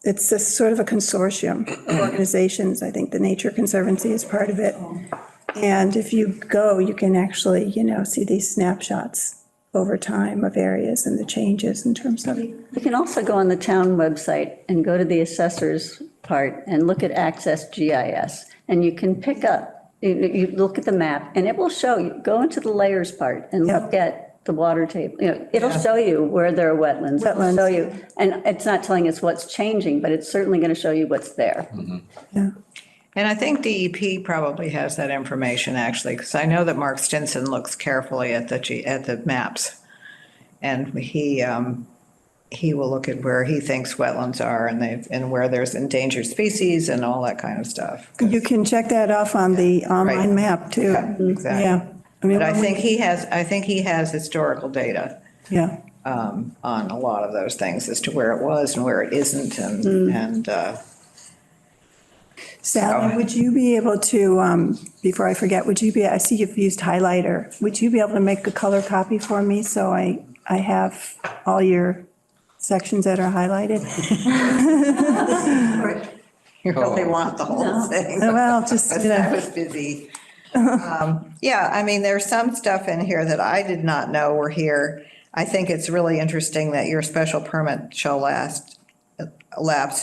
it's a sort of a consortium of organizations. I think the Nature Conservancy is part of it. And if you go, you can actually, see these snapshots over time of areas and the changes in terms of. You can also go on the town website and go to the assessors part and look at Access GIS. And you can pick up, you look at the map and it will show you, go into the layers part and look at the water table. It'll show you where there are wetlands. It'll show you, and it's not telling us what's changing, but it's certainly going to show you what's there. Yeah. And I think DEP probably has that information actually, because I know that Mark Stinson looks carefully at the maps. And he will look at where he thinks wetlands are and where there's endangered species and all that kind of stuff. You can check that off on the online Right. map too. Yeah, exactly. Yeah. I mean, But I think he has historical data yeah. on a lot of those things as to where it was and where it isn't and Sally, would you be able to, before I forget, I see you've used highlighter. Would you be able to make a color copy for me so I have all your sections that are highlighted? you really want the whole thing. Well, just, But I was busy. Yeah, I mean, there's some stuff in here that I did not know were here. I think it's really interesting that your special permit shall lapse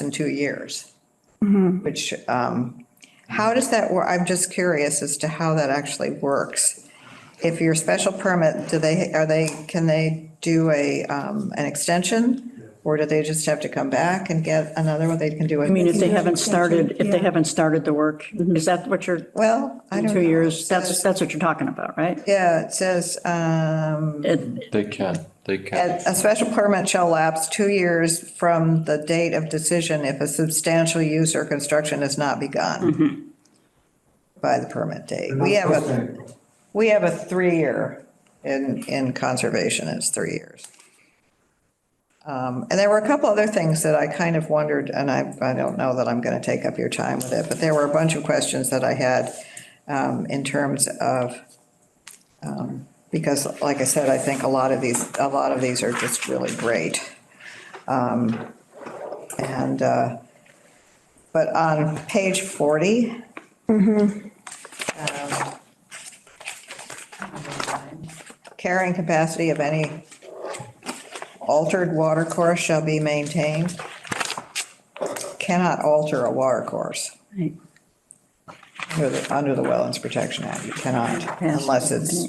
in 2 years. Which, how does that work? I'm just curious as to how that actually works. If your special permit, can they do an extension? Or do they just have to come back and get another one? They can do it. I mean, if they haven't started the work, is that what you're, Well, I don't know. 2 years, that's what you're talking about, right? Yeah, it says, They can. a special permit shall lapse 2 years from the date of decision if a substantial use or construction has not begun by the permit date. We have a 3-year in conservation, it's 3 years. And there were a couple other things that I kind of wondered, and I don't know that I'm going to take up your time with it, but there were a bunch of questions that I had in terms of, because like I said, I think a lot of these are just really great. But on page 40, carrying capacity of any altered water course shall be maintained. Cannot alter a water course. Right. Under the Wetlands Protection Act, you cannot, unless it's,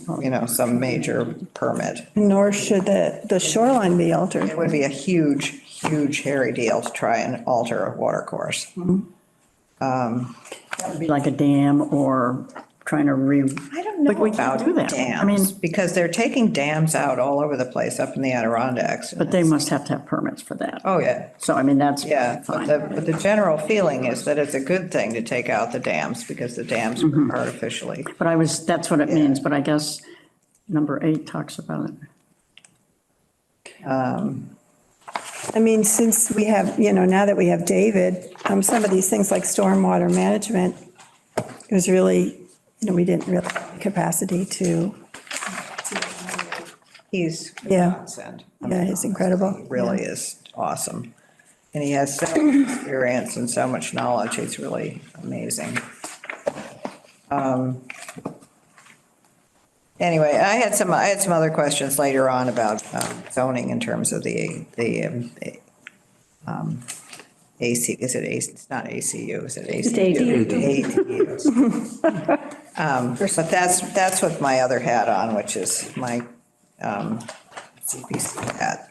some major permit. nor should the shoreline be altered. It would be a huge, huge hairy deal to try and alter a water course. That would be like a dam or trying to I don't know But we can't about do that. I mean- dams, because they're taking dams out all over the place up in the Adirondacks. But they must have to have permits for that. Oh, yeah. So I mean, that's Yeah, fine. but the general feeling is that it's a good thing to take out the dams because the dams Mm-hmm. are artificially. But that's what it means, but I guess number 8 talks about it. I mean, since we have, now that we have David, some of these things like stormwater management, it was really, we didn't really have the capacity to, He's Yeah. godsend. yeah, he's incredible. He really is awesome. And he has so much experience and so much knowledge. He's really amazing. Anyway, I had some other questions later on about zoning in terms of the AC, is it AC, it's not ACU, is it ACU? ADUs. But that's with my other hat on, which is my CPC hat.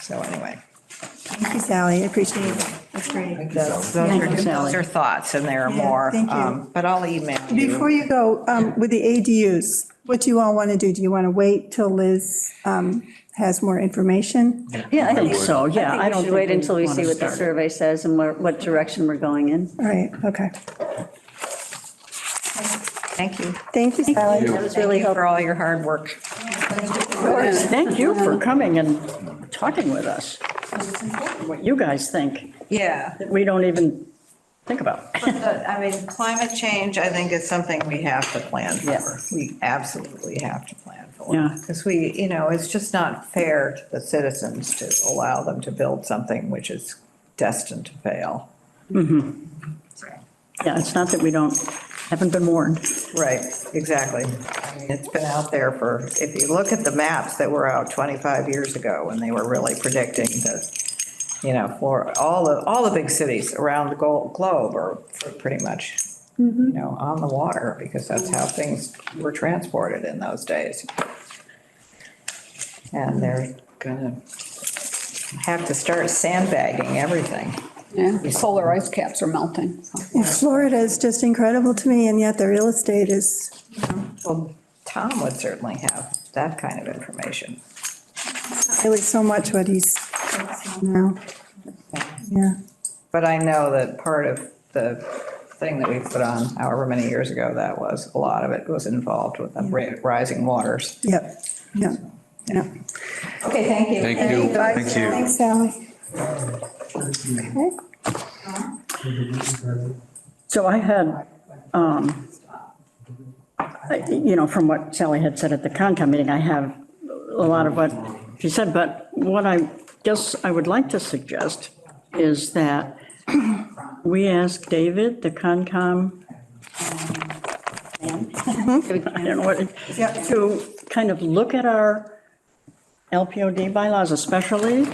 So anyway. Thank you, Sally, I appreciate it. That's great. Those are thoughts, and there are Yeah, more. thank you. But I'll email you. Before you go, with the ADUs, what do you all want to do? Do you want to wait till Liz has more information? Yeah, I think so, yeah. I don't think we should wait until we wanna see what the start. survey says and what direction we're going in. All right, okay. Thank you. Thank you, Sally. That was really Thank you for helpful. all your hard work. Thank you for coming and talking with us. What you guys think, Yeah. that we don't even think about. I mean, climate change, I think, is something we have to plan for. Yes. We absolutely have to plan for. Yeah. Because it's just not fair to the citizens to allow them to build something which is destined to fail. Yeah, it's not that we haven't been warned. Right, exactly. I mean, it's been out there if you look at the maps that were out 25 years ago, when they were really predicting that, for all the big cities around the globe are pretty much, on the water, because that's how things were transported in those days. And they're gonna have to start sandbagging everything. Yeah, polar ice caps are melting. So. Florida is just incredible to me, and yet the real estate is, Well, Tom would certainly have that kind of information. really so much what he's focusing on now. Yeah, But I know that part of the thing that we put on however many years ago that was, a lot of it was involved with the rising waters. yep, yep, yep. Okay, thank you. Thank you. Thank you. Thanks, Sally. Okay. So I had, from what Sally had said at the Concom meeting, I have a lot of what she said, but what I guess I would like to suggest is that we ask David, the Concom, I don't know what, to kind of look at our LPOD bylaws especially,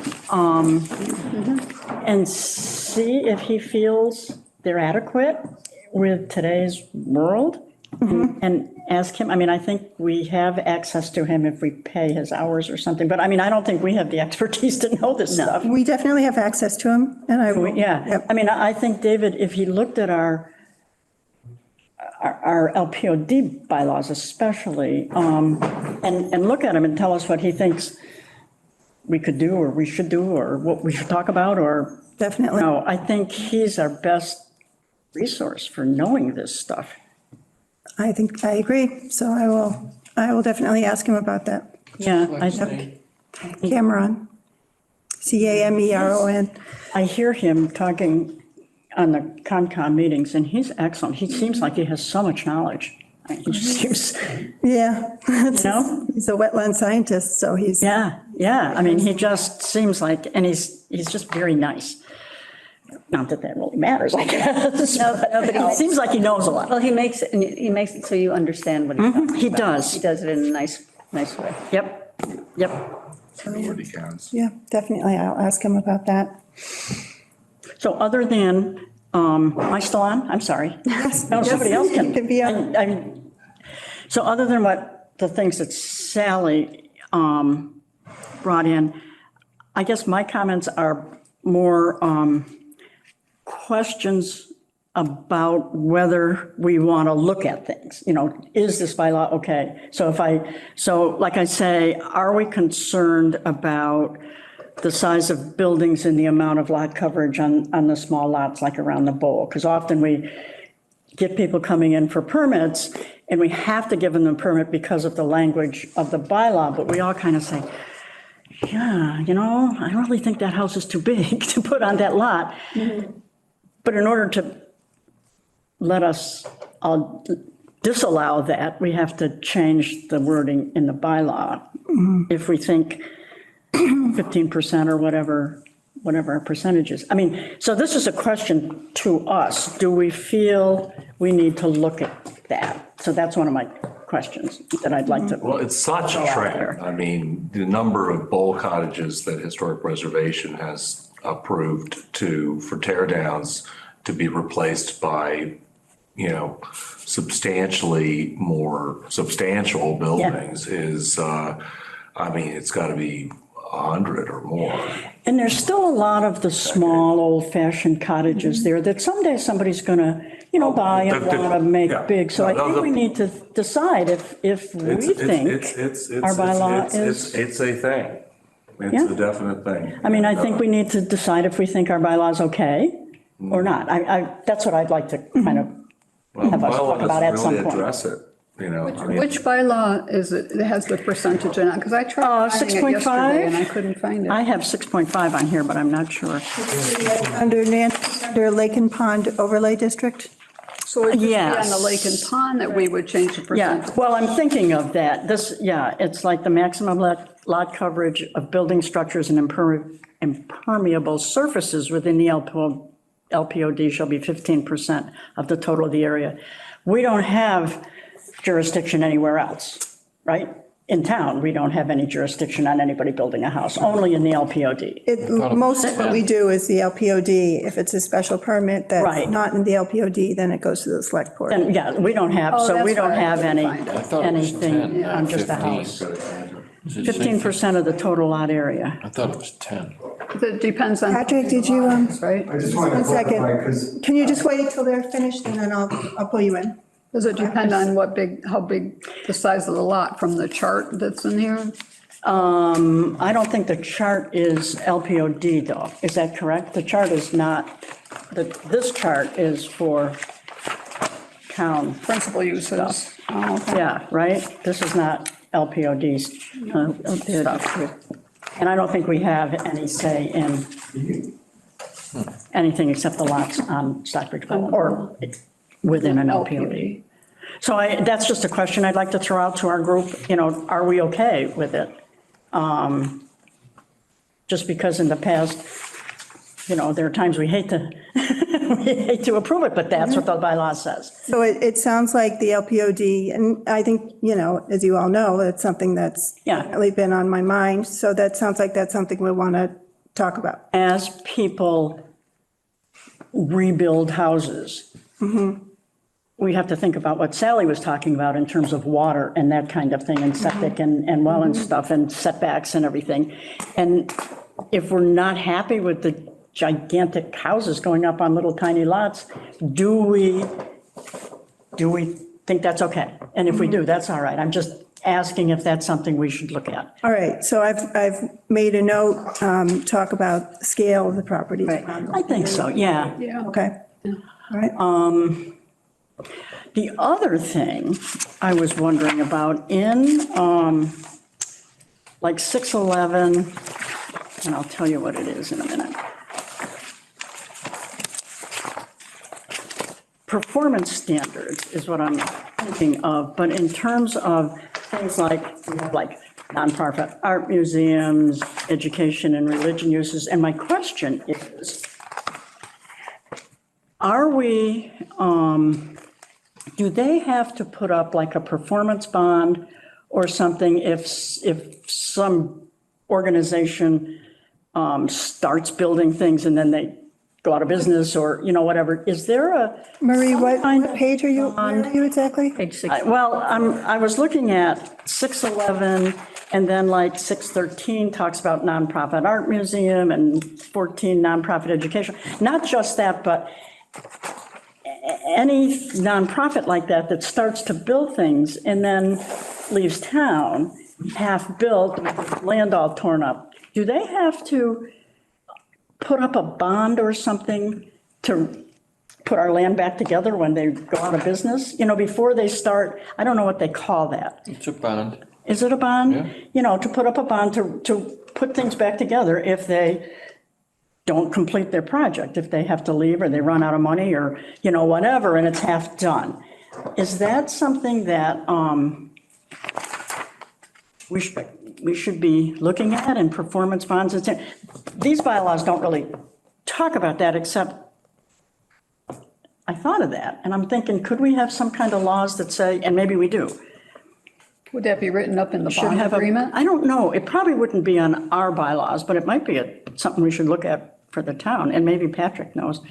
and see if he feels they're adequate with today's world. And ask him, I think we have access to him if we pay his hours or something, but I don't think we have the expertise to know this stuff. We definitely have access to him, and I will. Yeah, Yep. I think, David, if he looked at our LPOD bylaws especially, and look at them and tell us what he thinks we could do, or we should do, or what we should talk about, or. Definitely. No, I think he's our best resource for knowing this stuff. I think, I agree, so I will definitely ask him about that. Yeah, I think, Cameron, Cameron. I hear him talking on the Concom meetings, and he's excellent. He seems like he has so much knowledge. He just seems, Yeah. know? He's a wetland scientist, so he's. yeah, he just seems like, and he's just very nice. Not that really matters, I guess. No, but he It seems like he knows a lot. Well, he makes it so you understand what he's talking about. He does. He does it in a nice way. Yep. Everybody counts. Yeah, definitely, I'll ask him about that. So other than, am I still on? I'm sorry. No, somebody else can. You can be on. So other than the things that Sally brought in, I guess my comments are more questions about whether we want to look at things. Is this bylaw okay? So like I say, are we concerned about the size of buildings and the amount of lot coverage on the small lots, like around the bowl? Because often we get people coming in for permits, and we have to give them the permit because of the language of the bylaw, but we all kind of say, yeah, I don't really think that house is too big to put on that lot. But in order to let us disallow that, we have to change the wording in the bylaw. If we think 15% or whatever our percentage is. So this is a question to us. Do we feel we need to look at that? So that's one of my questions that I'd like to. Well, it's such a trend. The number of bowl cottages that Historic Preservation has approved for tear downs to be replaced by, substantially more substantial buildings is, it's got to be 100 or more. And there's still a lot of the small old-fashioned cottages there that someday somebody's gonna, buy and want to make Yeah. big. So I No, think we need to decide if we think our bylaw is. It's a thing. It's Yeah. a definite thing. I mean, I think we need to decide if we think our bylaw's okay or not. That's what I'd like to kind of Well, have us talk bylaw about at doesn't some really point. address it, I mean, Which bylaw is it that has the percentage in it? Because I tried finding it 6.5? yesterday and I couldn't find I it. have 6.5 on here, but I'm not sure. Under Lake and Pond Overlay District? So it'd just be on the Yes. lake and pond that we would change the Yeah, percentage. well, I'm thinking of that. It's like the maximum lot coverage of building structures and impermeable surfaces within the LPOD shall be 15% of the total of the area. We don't have jurisdiction anywhere else, right? In town, we don't have any jurisdiction on anybody building a house, only in the LPOD. Most of what we do is the LPOD. If it's a special permit that's Right. not in the LPOD, then it goes to the select board. And yeah, we don't have, Oh, so we that's don't why I have couldn't any, find it. I thought it was 10, anything not on just a 15. house. Does it say 15% of the total lot area. I thought it was 10. It depends on. Patrick, did you, Right? I just want to One second. clarify, because can you just wait until they're finished and then I'll pull you in? Does it depend on how big the size of the lot from the chart that's in here? I don't think the chart is LPOD though. Is that correct? The chart is not, this chart is for town. Principal uses. Oh, okay. Yeah, right? This is not LPOD's stuff. And I don't think we have any say in anything except the lots on Stockbridge or within an LPOD. So that's just a question I'd like to throw out to our group, are we okay with it? Just because in the past, there are times we hate to, we hate to approve it, but that's what the bylaw says. So it sounds like the LPOD, and I think, as you all know, it's something that's Yeah. definitely been on my mind. So that sounds like that's something we want to talk about. As people rebuild houses, we have to think about what Sally was talking about in terms of water and that kind of thing, and septic and well and stuff, and setbacks and everything. And if we're not happy with the gigantic houses going up on little tiny lots, do we think that's okay? And if we do, that's all right. I'm just asking if that's something we should look at. All right, so I've made a note, talk about the scale of the property. I think so, yeah. Yeah. Okay, all right. The other thing I was wondering about in, like 611, and I'll tell you what it is in a minute. Performance standards is what I'm thinking of, but in terms of things like nonprofit art museums, education and religion uses, and my question is, are we, do they have to put up like a performance bond or something if some organization starts building things and then they go out of business or, whatever? Is there a? Marie, what kind of page are you, where bond? are you exactly? Page 6. Well, I was looking at 611 and then like 613 talks about nonprofit art museum and 14 nonprofit education. Not just that, but any nonprofit like that that starts to build things and then leaves town half built, land all torn up, do they have to put up a bond or something to put our land back together when they go out of business? Before they start, I don't know what they call that. It's a bond. Is it a bond? Yeah. To put up a bond to put things back together if they don't complete their project, if they have to leave or they run out of money or, whatever, and it's half done. Is that something that we should be looking at in performance bonds? These bylaws don't really talk about that, except I thought of that, and I'm thinking, could we have some kind of laws that say, and maybe we do, Would that be written up in the should bond have agreement? I don't know, it probably wouldn't be on our bylaws, but it might be something we should look at for the town, and maybe Patrick knows.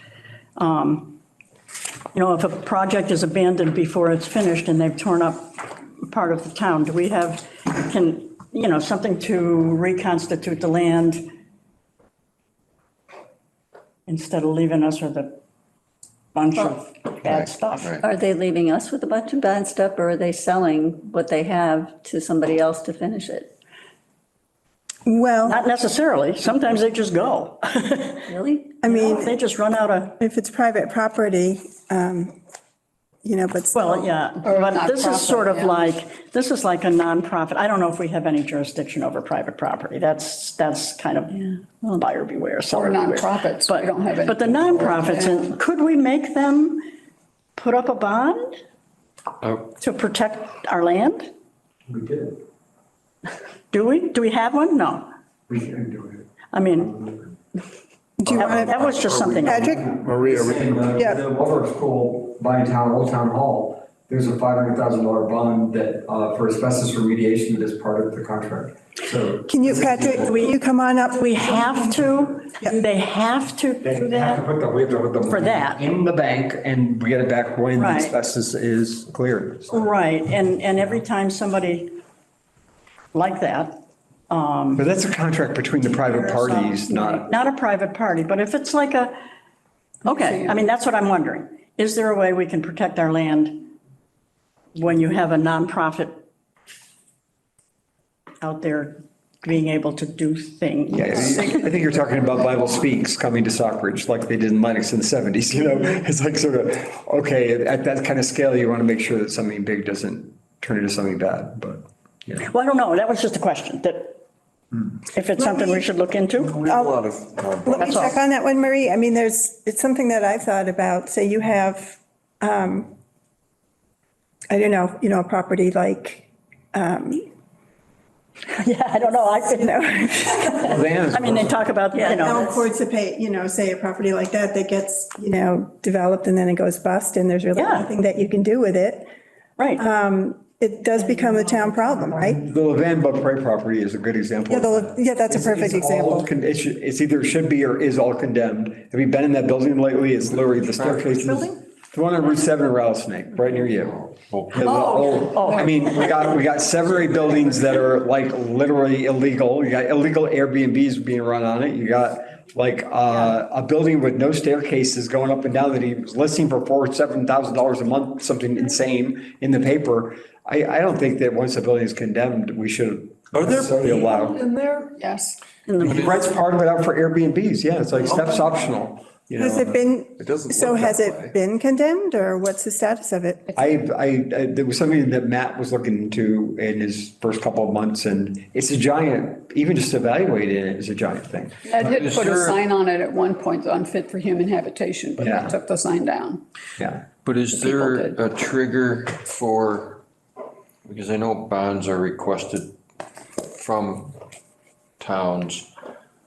If a project is abandoned before it's finished and they've torn up part of the town, do we have, something to reconstitute the land instead of leaving us with a bunch of bad stuff. right. Are they leaving us with a bunch of bad stuff, or are they selling what they have to somebody else to finish it? Well, Not necessarily. Sometimes they just go. Really? I mean, They just run out of, if it's private property, but. well, yeah. Or a But this is nonprofit, sort of yeah. like, this is like a nonprofit. I don't know if we have any jurisdiction over private property. That's kind of buyer beware. Or seller beware. nonprofits, But we don't have any. But the nonprofits, and could we make them put up a bond to protect our land? We did. Do we? Do we have one? No. We can do it. I mean, Do you want that to, was just something. Patrick? Maria, Yeah. the Water School by Old Town Hall, there's a $500,000 bond that, for asbestos remediation that is part of the contract. So Can you, Patrick, will you come on up? We have to, they have to they do have to that? put the, we have to put the. For that. In the bank, and we get it back when the Right. asbestos is cleared. Right, and every time somebody like that, But that's a contract between the private parties, not, not a private party, but if it's like a, okay, I mean, that's what I'm wondering. Is there a way we can protect our land when you have a nonprofit out there being able to do things? yeah, I think you're talking about Bible Speaks coming to Stockbridge like they did in Lennox in the 70s, It's like sort of, okay, at that kind of scale, you want to make sure that something big doesn't turn into something bad, but, Well, I don't know, that was just a question, that if it's something we should look into? Let me That's all. check on that one, Marie. I mean, it's something that I've thought about. Say you have, I don't know, a property like, Yeah, I don't know, Van I mean, they talk about, Elm Courts to pay, say a property like that gets, developed and then it goes bust and there's really Yeah. nothing that you can do with it. right. It does become a town problem, right? the Levan Beaupre property is a good example. Yeah, that's a perfect It's all example. It's either should be or is all condemned. Have you been in that building lately? It's literally the staircase. building? The one on Route 7 in Rattlesnake, right near you. Yeah, the old- I mean, we got 7 or 8 buildings that are like literally illegal. You got illegal Airbnbs being run on it. You got like a building with no staircases going up and down that he was listing for $7,000 a month, something insane in the paper. I don't think that once a building is condemned, we should necessarily allow. In there? Yes. Rent's part of it out for Airbnbs. Yeah, it's like steps optional. Has it been, It doesn't so look has that it way. been condemned or what's the status of it? There was something that Matt was looking into in his first couple of months, and it's a giant, even just evaluating it is a giant thing. Ed did Is put a there- sign on it at one point, unfit for human habitation, but Yeah. they took the sign down. Yeah. But is The people there did. a trigger for, because I know bonds are requested from towns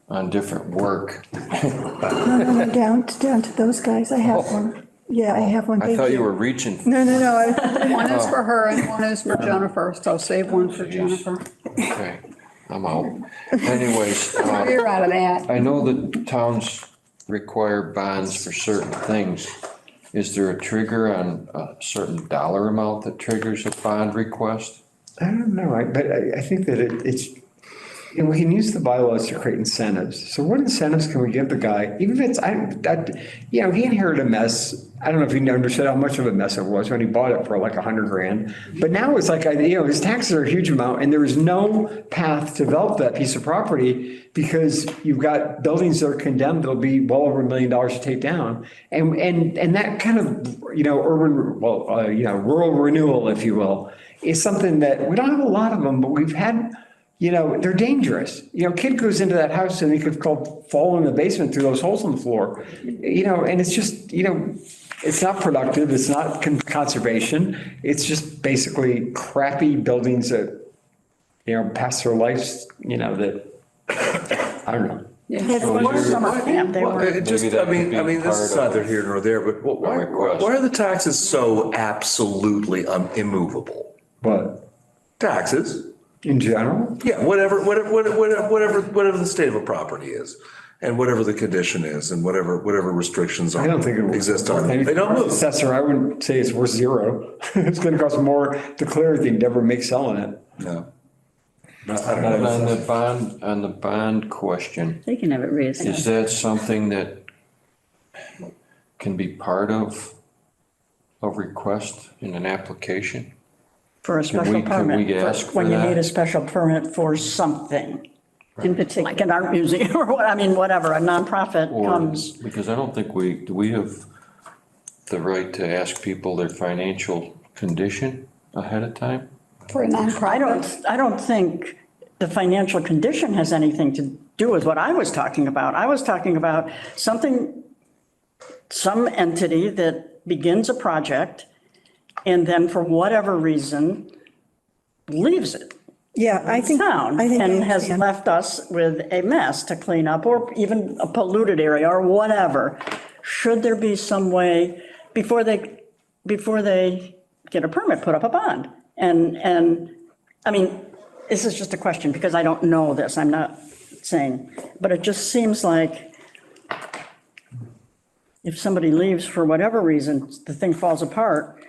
on different work. No, down to those guys. I have one. Yeah, I have one. I Thank thought you were reaching. No. One is for her and one is for Jennifer, so save one for Jennifer. Okay, I'm out. Anyways, You're out of that. I know that towns require bonds for certain things. Is there a trigger on a certain dollar amount that triggers a bond request? I don't know, but I think that it's, we can use the bylaws to create incentives. So what incentives can we give the guy, even if it's, he inherited a mess. I don't know if he understood how much of a mess it was when he bought it for like $100,000. But now it's like, his taxes are a huge amount and there is no path to develop that piece of property because you've got buildings that are condemned that'll be well over $1 million to take down. And that kind of, rural renewal, if you will, is something that we don't have a lot of them, but we've had. They're dangerous. Kid goes into that house and he could fall in the basement through those holes in the floor. And it's just, it's not productive. It's not conservation. It's just basically crappy buildings that, pass their lives, that, I don't know. Summer camp, they were. It just, Maybe that I mean, could be this is part of neither here nor there, but why request. are the taxes so absolutely immovable? But Taxes? in general, Yeah, whatever the state of a property is, and whatever the condition is, and whatever restrictions I don't think it will exist on it. They don't move. Assessor, I wouldn't say it's worth 0. It's going to cost more to clear everything, never make selling it. No. On the bond question, They can have it is reassessed. that something that can be part of a request in an application? For a special can permit. we ask for When you need a that? special permit for something, In particular. like an art museum or what, I mean, whatever, a nonprofit Or, comes. because I don't think do we have the right to ask people their financial condition ahead of time? For a nonprofit. I don't think the financial condition has anything to do with what I was talking about. I was talking about something, some entity that begins a project and then for whatever reason leaves it. Yeah, I think. Town I think I and has understand. left us with a mess to clean up or even a polluted area or whatever. Should there be some way before they get a permit, put up a bond? And I mean, this is just a question because I don't know this. I'm not saying, but it just seems like if somebody leaves for whatever reason, the thing falls apart,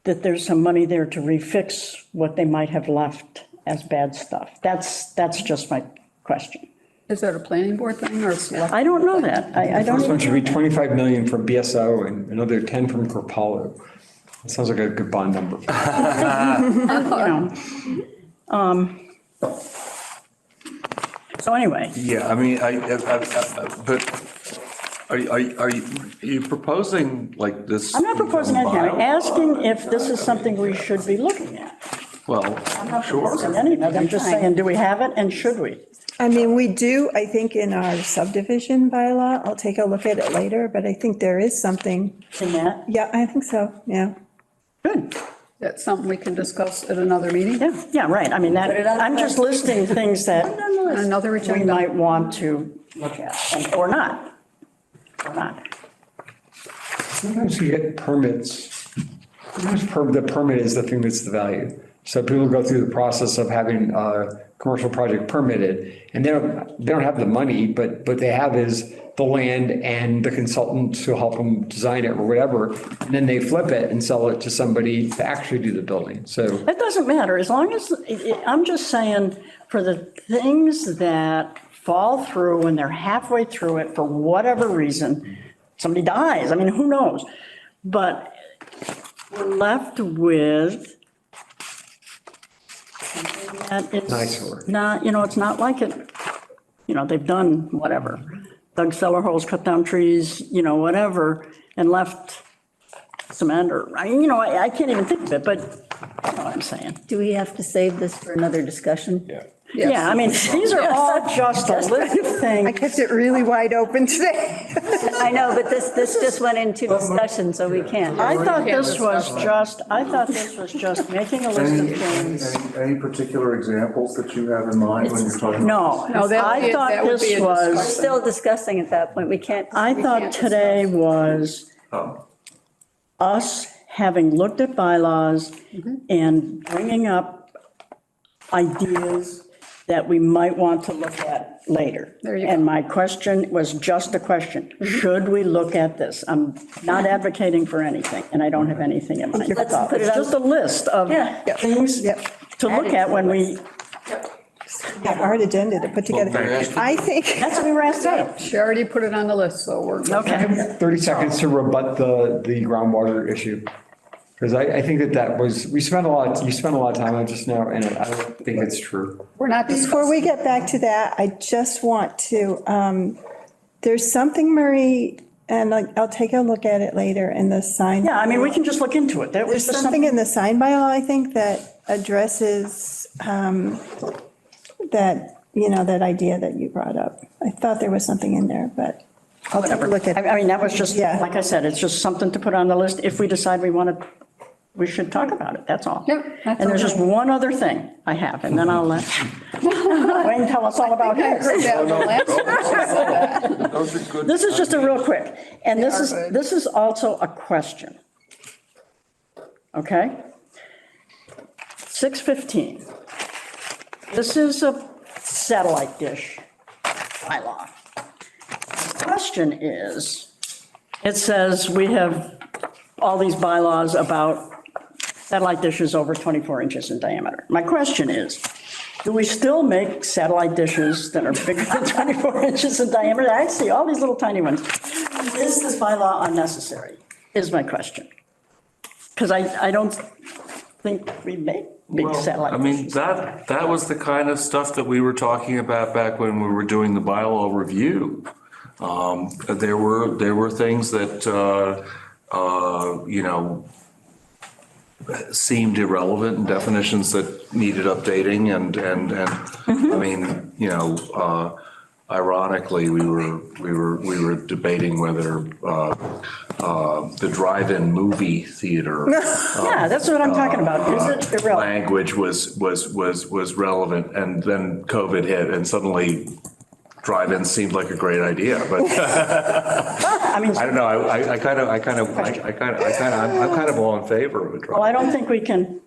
that there's some money there to refix what they might have left as bad stuff. That's just my question. Is that a planning board thing or? I don't know that. I don't. First one should be 25 million from BSO and another 10 from Corpalo. It sounds like a good bond number. So anyway, Yeah, I mean, but are you proposing like this? I'm not proposing anything. I'm bylaw? asking if this is something we should be looking at. Well, sure. Proposing anything. I'm just saying, do we have it and should we? I mean, we do, I think, in our subdivision bylaw. I'll take a look at it later, but I think there is something. In that? Yeah, I think so, yeah. Good. That's something we can discuss at another meeting? Yeah, right. I mean, that, Put it on the I'm just listing things that Another we agenda. might want to look at, or not. Or not. Sometimes you get permits. Sometimes the permit is the thing that's the value. So people go through the process of having a commercial project permitted, and they don't have the money, but what they have is the land and the consultants who help them design it or whatever, and then they flip it and sell it to somebody to actually do the building. So It doesn't matter, as long as, I'm just saying, for the things that fall through when they're halfway through it for whatever reason, somebody dies, I mean, who knows? But we're left with something that is Eyesore. not, it's not like it, they've done whatever. Dug cellar holes, cut down trees, whatever, and left cement or, I can't even think of it, but you know what I'm saying. Do we have to save this for another discussion? Yeah. Yeah, I mean, these are all just a list of I things. kept it really wide open today. I know, but this just went into discussion, so we can't. I thought this was just making a list of things. Any particular examples that you have in mind when you're talking? No, No, that would I be- thought that would be this a was, We're still discussing at that point. We can't. I we thought can't today was Oh, us having looked at bylaws and bringing up ideas that we might want to look at later. There you And go. my question was just a question. Should we look at this? I'm not advocating for anything, and I don't have anything in mind. Let's put it It's on- just a list of Yeah. things Yep. to look at when we, Got a hard agenda to put together. I think, that's what we were asked to do. She already put it on the list, so we're. Okay. 30 seconds to rebut the groundwater issue. Because I think that was, you spent a lot of time on it just now, and I don't think it's true. We're not before we discussing. get back to that, I just want to, there's something, Marie, and I'll take a look at it later in the sign. Yeah, I mean, we can just look into it. That was There's just something in the sign bylaw, I think, that addresses that idea that you brought up. I thought there was something in there, but I'll take a look at it. I mean, that was just, Yeah. like I said, it's just something to put on the list. If we decide we should talk about it, that's all. Yeah, that's And there's just okay. one other thing I have, and then I'll let Wayne tell us all about I his. heard that in the last one. Those are good. This is just a real quick, and They are good. this is also a question. Okay? 615. This is a satellite dish bylaw. The question is, it says we have all these bylaws about satellite dishes over 24 inches in diameter. My question is, do we still make satellite dishes that are bigger than 24 inches in diameter? I see all these little tiny ones. Is this bylaw unnecessary, is my question. Because I don't think we make big satellite I dishes. mean, that was the kind of stuff that we were talking about back when we were doing the bylaw review. There were things that, seemed irrelevant and definitions that needed updating and I mean, ironically, we were debating whether the drive-in movie theater Yeah, that's what I'm talking about. Is it irrelevant? language was relevant, and then COVID hit, and suddenly drive-in seemed like a great idea, but I mean, I don't know, I'm kind of all in favor of a well, I drive-in. don't think we can,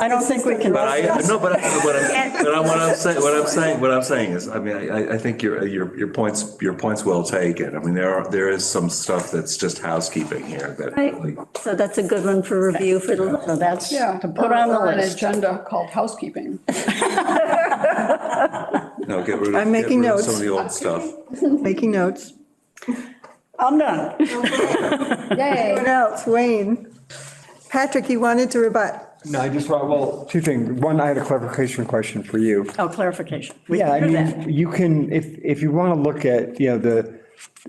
I don't think we can. But what I'm saying is, I mean, I think your point's well taken. I mean, there is some stuff that's just housekeeping here that Right. really. So that's a good one for review for the. So that's Yeah, to put on the or an list. agenda called housekeeping. No, get rid of. I'm making get rid of notes. Some of the old stuff. Making notes. I'm done. Anyone Yay. else? Wayne? Patrick, you wanted to rebut. No, I just, well, two things. One, I had a clarification question for you. Oh, clarification. We Yeah, I can do that. mean, you can, if you want to look at, the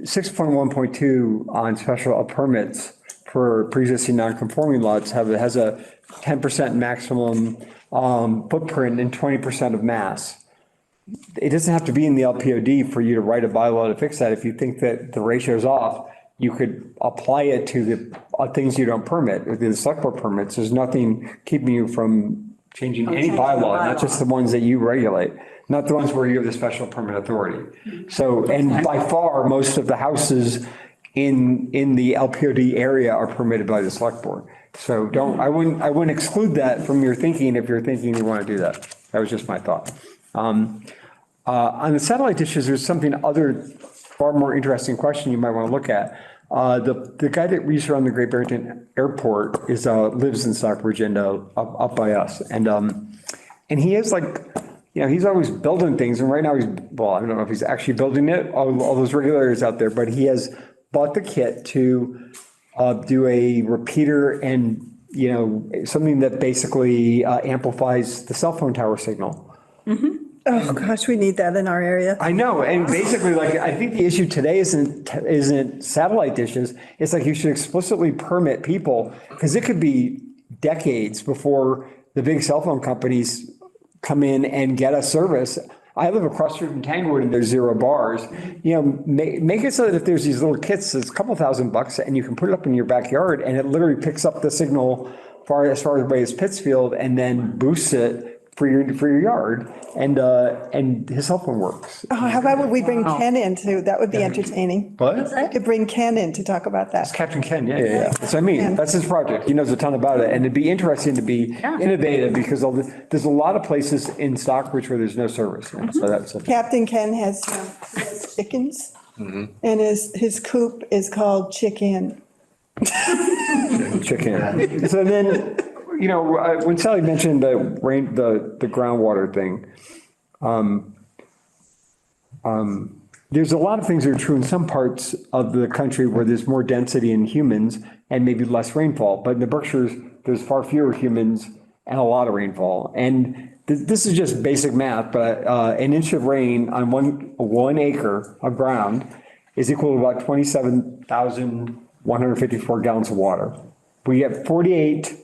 6.1.2 on special permits for pre-existing non-conforming lots has a 10% maximum footprint and 20% of mass. It doesn't have to be in the LPOD for you to write a bylaw to fix that. If you think that the ratio's off, you could apply it to the things you don't permit, the select board permits. There's nothing keeping you from changing any changing the bylaw, not bylaw. just the ones that you regulate, not the ones where you have the special permit authority. So, and by far, most of the houses in the LPOD area are permitted by the select board. So I wouldn't exclude that from your thinking if you're thinking you want to do that. That was just my thought. On the satellite dishes, there's something far more interesting question you might want to look at. The guy that used to run the Great Barrington Airport lives in Stockbridge and up by us. And he is he's always building things. And right now I don't know if he's actually building it, all those regulators out there, but he has bought the kit to do a repeater and, something that basically amplifies the cell phone tower signal. Oh, gosh, we need that in our area. I know, and basically, I think the issue today isn't satellite dishes. It's like you should explicitly permit people, because it could be decades before the big cell phone companies come in and get a service. I live across the street from Tanglewood and there's 0 bars. Make it so that if there's these little kits, it's a couple $1,000 and you can put it up in your backyard and it literally picks up the signal as far away as Pittsfield and then boosts it for your yard, and his cell phone works. Oh, how about we bring Ken in too? That would be entertaining. What? We could bring Ken in to talk about that. Captain Ken, yeah. That's what I mean. That's his project. He knows a ton about it, and it'd be interesting to be innovative because there's a lot of places in Stockbridge where there's no service. So that's Captain Ken has chickens, and his coop is called Chicken. chicken. So then, when Sally mentioned the groundwater thing, there's a lot of things that are true in some parts of the country where there's more density in humans and maybe less rainfall. But in the Berkshires, there's far fewer humans and a lot of rainfall. And this is just basic math, but an inch of rain on one acre of ground is equal to about 27,154 gallons of water. We get 48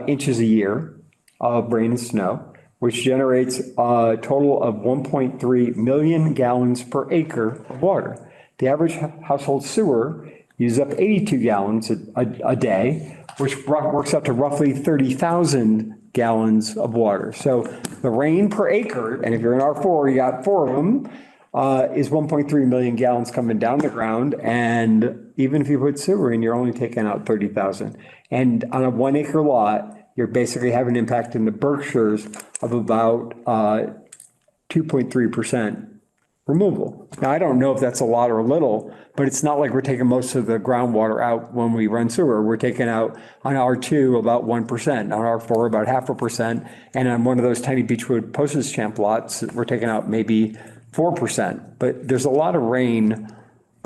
inches a year of rain and snow, which generates a total of 1.3 million gallons per acre of water. The average household sewer uses up 82 gallons a day, which works out to roughly 30,000 gallons of water. So the rain per acre, and if you're in R4, you got 4 of them, is 1.3 million gallons coming down the ground. And even if you put sewer in, you're only taking out 30,000. And on a 1 acre lot, you're basically having an impact in the Berkshires of about 2.3% removal. Now, I don't know if that's a lot or a little, but it's not like we're taking most of the groundwater out when we run sewer. We're taking out on R2 about 1%, on R4 about 0.5%, and on one of those tiny Beechwood postage stamp lots, we're taking out maybe 4%. But there's a lot of rain.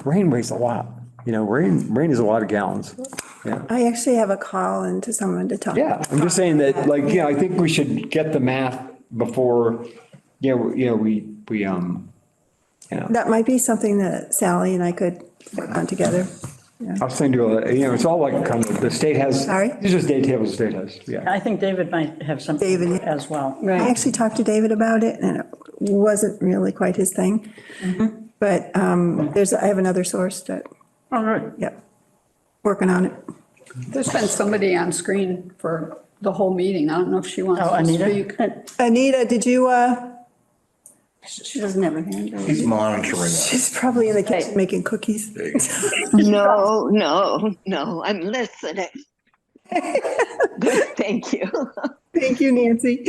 Rain weighs a lot. Rain is a lot of gallons. Yeah. I actually have a call into someone to talk. Yeah, I'm just saying that, I think we should get the math before, That might be something that Sally and I could work on together. I'll send you it's all like kind of, the state has. Sorry? These are just data tables the state has, yeah. I think David might have something David. as well. I actually talked to David about it, and it wasn't really quite his thing. But I have another source that, All right. working on it. There's been somebody on screen for the whole meeting. I don't know if she wants Oh, to Anita? speak. Anita, did you, She doesn't have her hand raised. He's monitoring that. she's probably in the kitchen making cookies. No, I'm listening. Thank you. Thank you, Nancy.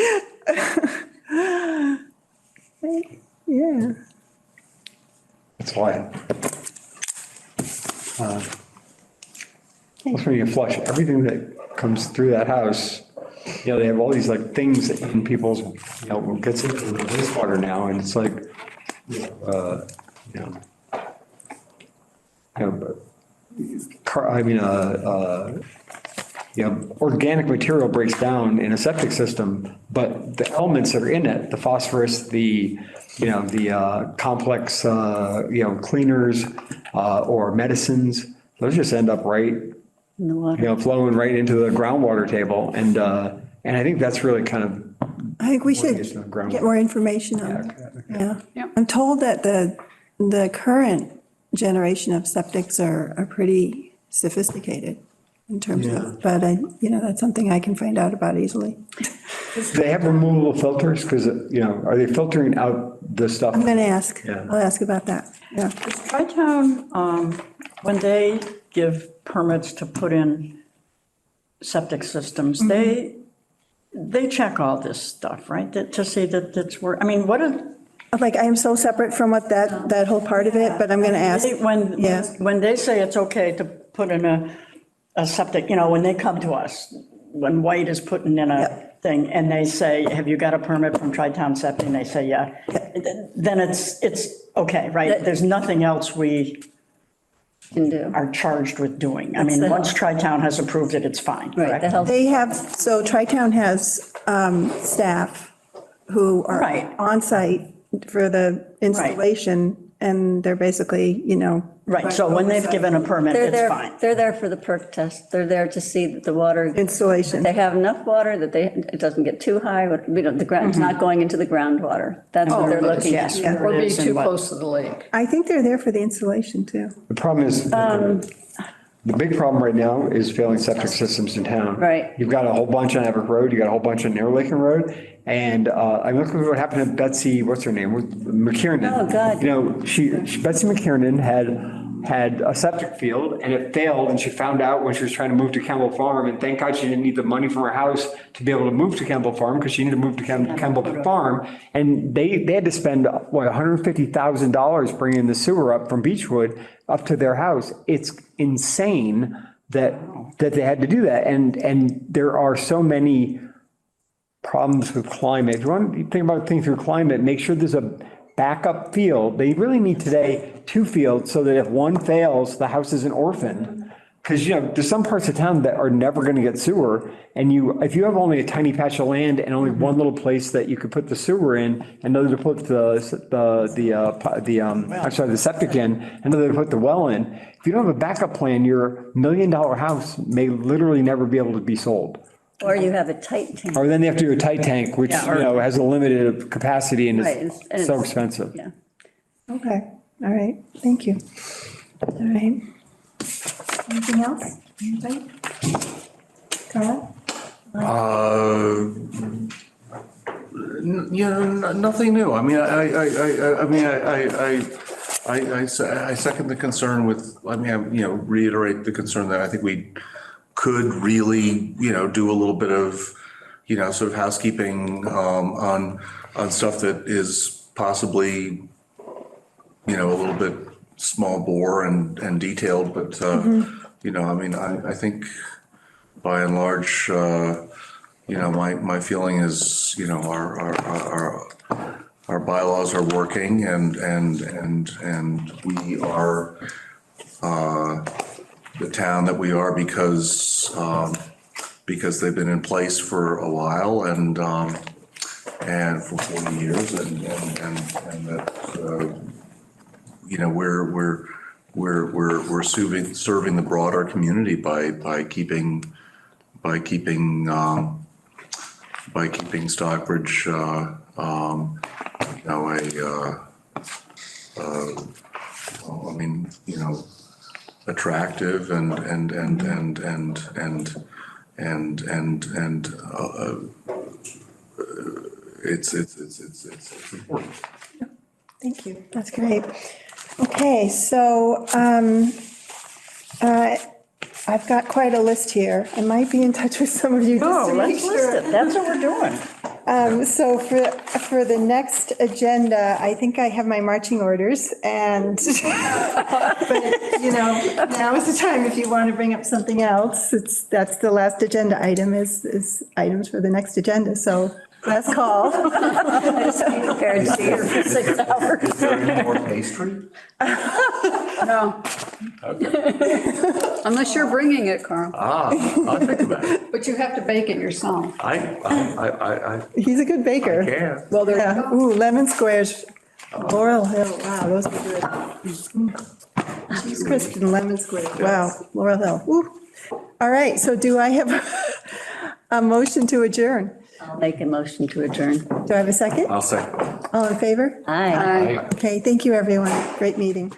Yeah. That's why. That's when you flush everything that comes through that house. They have all these things in people's, gets into the wastewater now, and it's organic material breaks down in a septic system, but the elements that are in it, the phosphorus, the complex, cleaners, or medicines, those just end up right, In the water. flowing right into the groundwater table. And I think that's really kind of, I think we should More to the ground. get more information on it. Yeah. Yeah. I'm told that the current generation of septics are pretty sophisticated in terms of, but that's something I can find out about easily. they have removable filters because, are they filtering out the stuff? I'm going to ask. Yeah. I'll ask about that. Yeah. Tri-Town, when they give permits to put in septic systems, they check all this stuff, right? To see that it's work. I mean, what are, Like, I am so separate from what that whole part of it, but I'm going to ask. Yeah. when they say it's okay to put in a septic, when they come to us, when White is putting in a Yep. thing and they say, have you got a permit from Tri-Town Septic? And they say, yeah, then it's okay, right? There's nothing else we Can do. are charged with doing. I That's mean, the once health. Tri-Town has approved it, it's fine, Right, correct? the health. They have, so Tri-Town has staff who are Right. on site for the installation, and they're basically, Right, so when they've given a permit, They're it's there, fine. they're there for the perk test. They're there to see that the water, installation. they have enough water, that it doesn't get too high, the ground's not going into the groundwater. That's what they're looking at. yes. Or be It is and too what- close to the lake. I think they're there for the installation too. The problem is, the big problem right now is failing septic systems in town. Right. You've got a whole bunch on Everett Road, you got a whole bunch on Narrow Laken Road, and I'm looking at what happened to Betsy, what's her name, McKiernan. Oh, God. Betsy McKiernan had a septic field, and it failed, and she found out when she was trying to move to Campbell Farm, and thank God she didn't need the money from her house to be able to move to Campbell Farm, because she needed to move to Campbell Farm, and they had to spend, $150,000 bringing the sewer up from Beechwood up to their house. It's insane that they had to do that, and there are so many problems with climate. If you want to think about things through climate, make sure there's a backup field. They really need today 2 fields so that if one fails, the house isn't orphaned. Because, there's some parts of town that are never going to get sewer. And if you have only a tiny patch of land and only one little place that you could put the sewer in, another to put the septic in, another to put the well in. If you don't have a backup plan, your $1 million house may literally never be able to be sold. Or you have a tight tank. Or then they have to do a tight tank, which, has a limited capacity and Right, is and so it's- expensive. Yeah. Okay, all right, thank you. All right. Anything else? Anybody? Carl? Nothing new. I mean, I second the concern with, reiterate the concern that I think we could really, do a little bit of, sort of housekeeping on stuff that is possibly a little bit small bore and detailed, but, I mean, I think by and large, my feeling is, our bylaws are working and we are, the town that we are because they've been in place for a while and for 40 years and that, we're serving the broader community by keeping Stockbridge, attractive and it's important. Thank you. That's great. Okay, so I've got quite a list here. I might be in touch with some of you just No, to make let's list sure. it. That's what we're doing. So for the next agenda, I think I have my marching orders and, but, now is the time if you want to bring up something else. That's the last agenda item is items for the next agenda. So last call. Prepared to be here for 6 hours. Is there any more pastry? No. Unless you're bringing it, Carl. I'll think about it. But you have to bake it yourself. I He's a good baker. can. Well, there you Yeah, go. ooh, lemon squares, Laurel Hill, wow, those are good. Cheese crisp and lemon squares, wow, Laurel Hill, ooh. All right, so do I have a motion to adjourn? I'll make a motion to adjourn. Do I have a second? I'll say. All in favor? Aye. Aye. Okay, thank you, everyone, great meeting.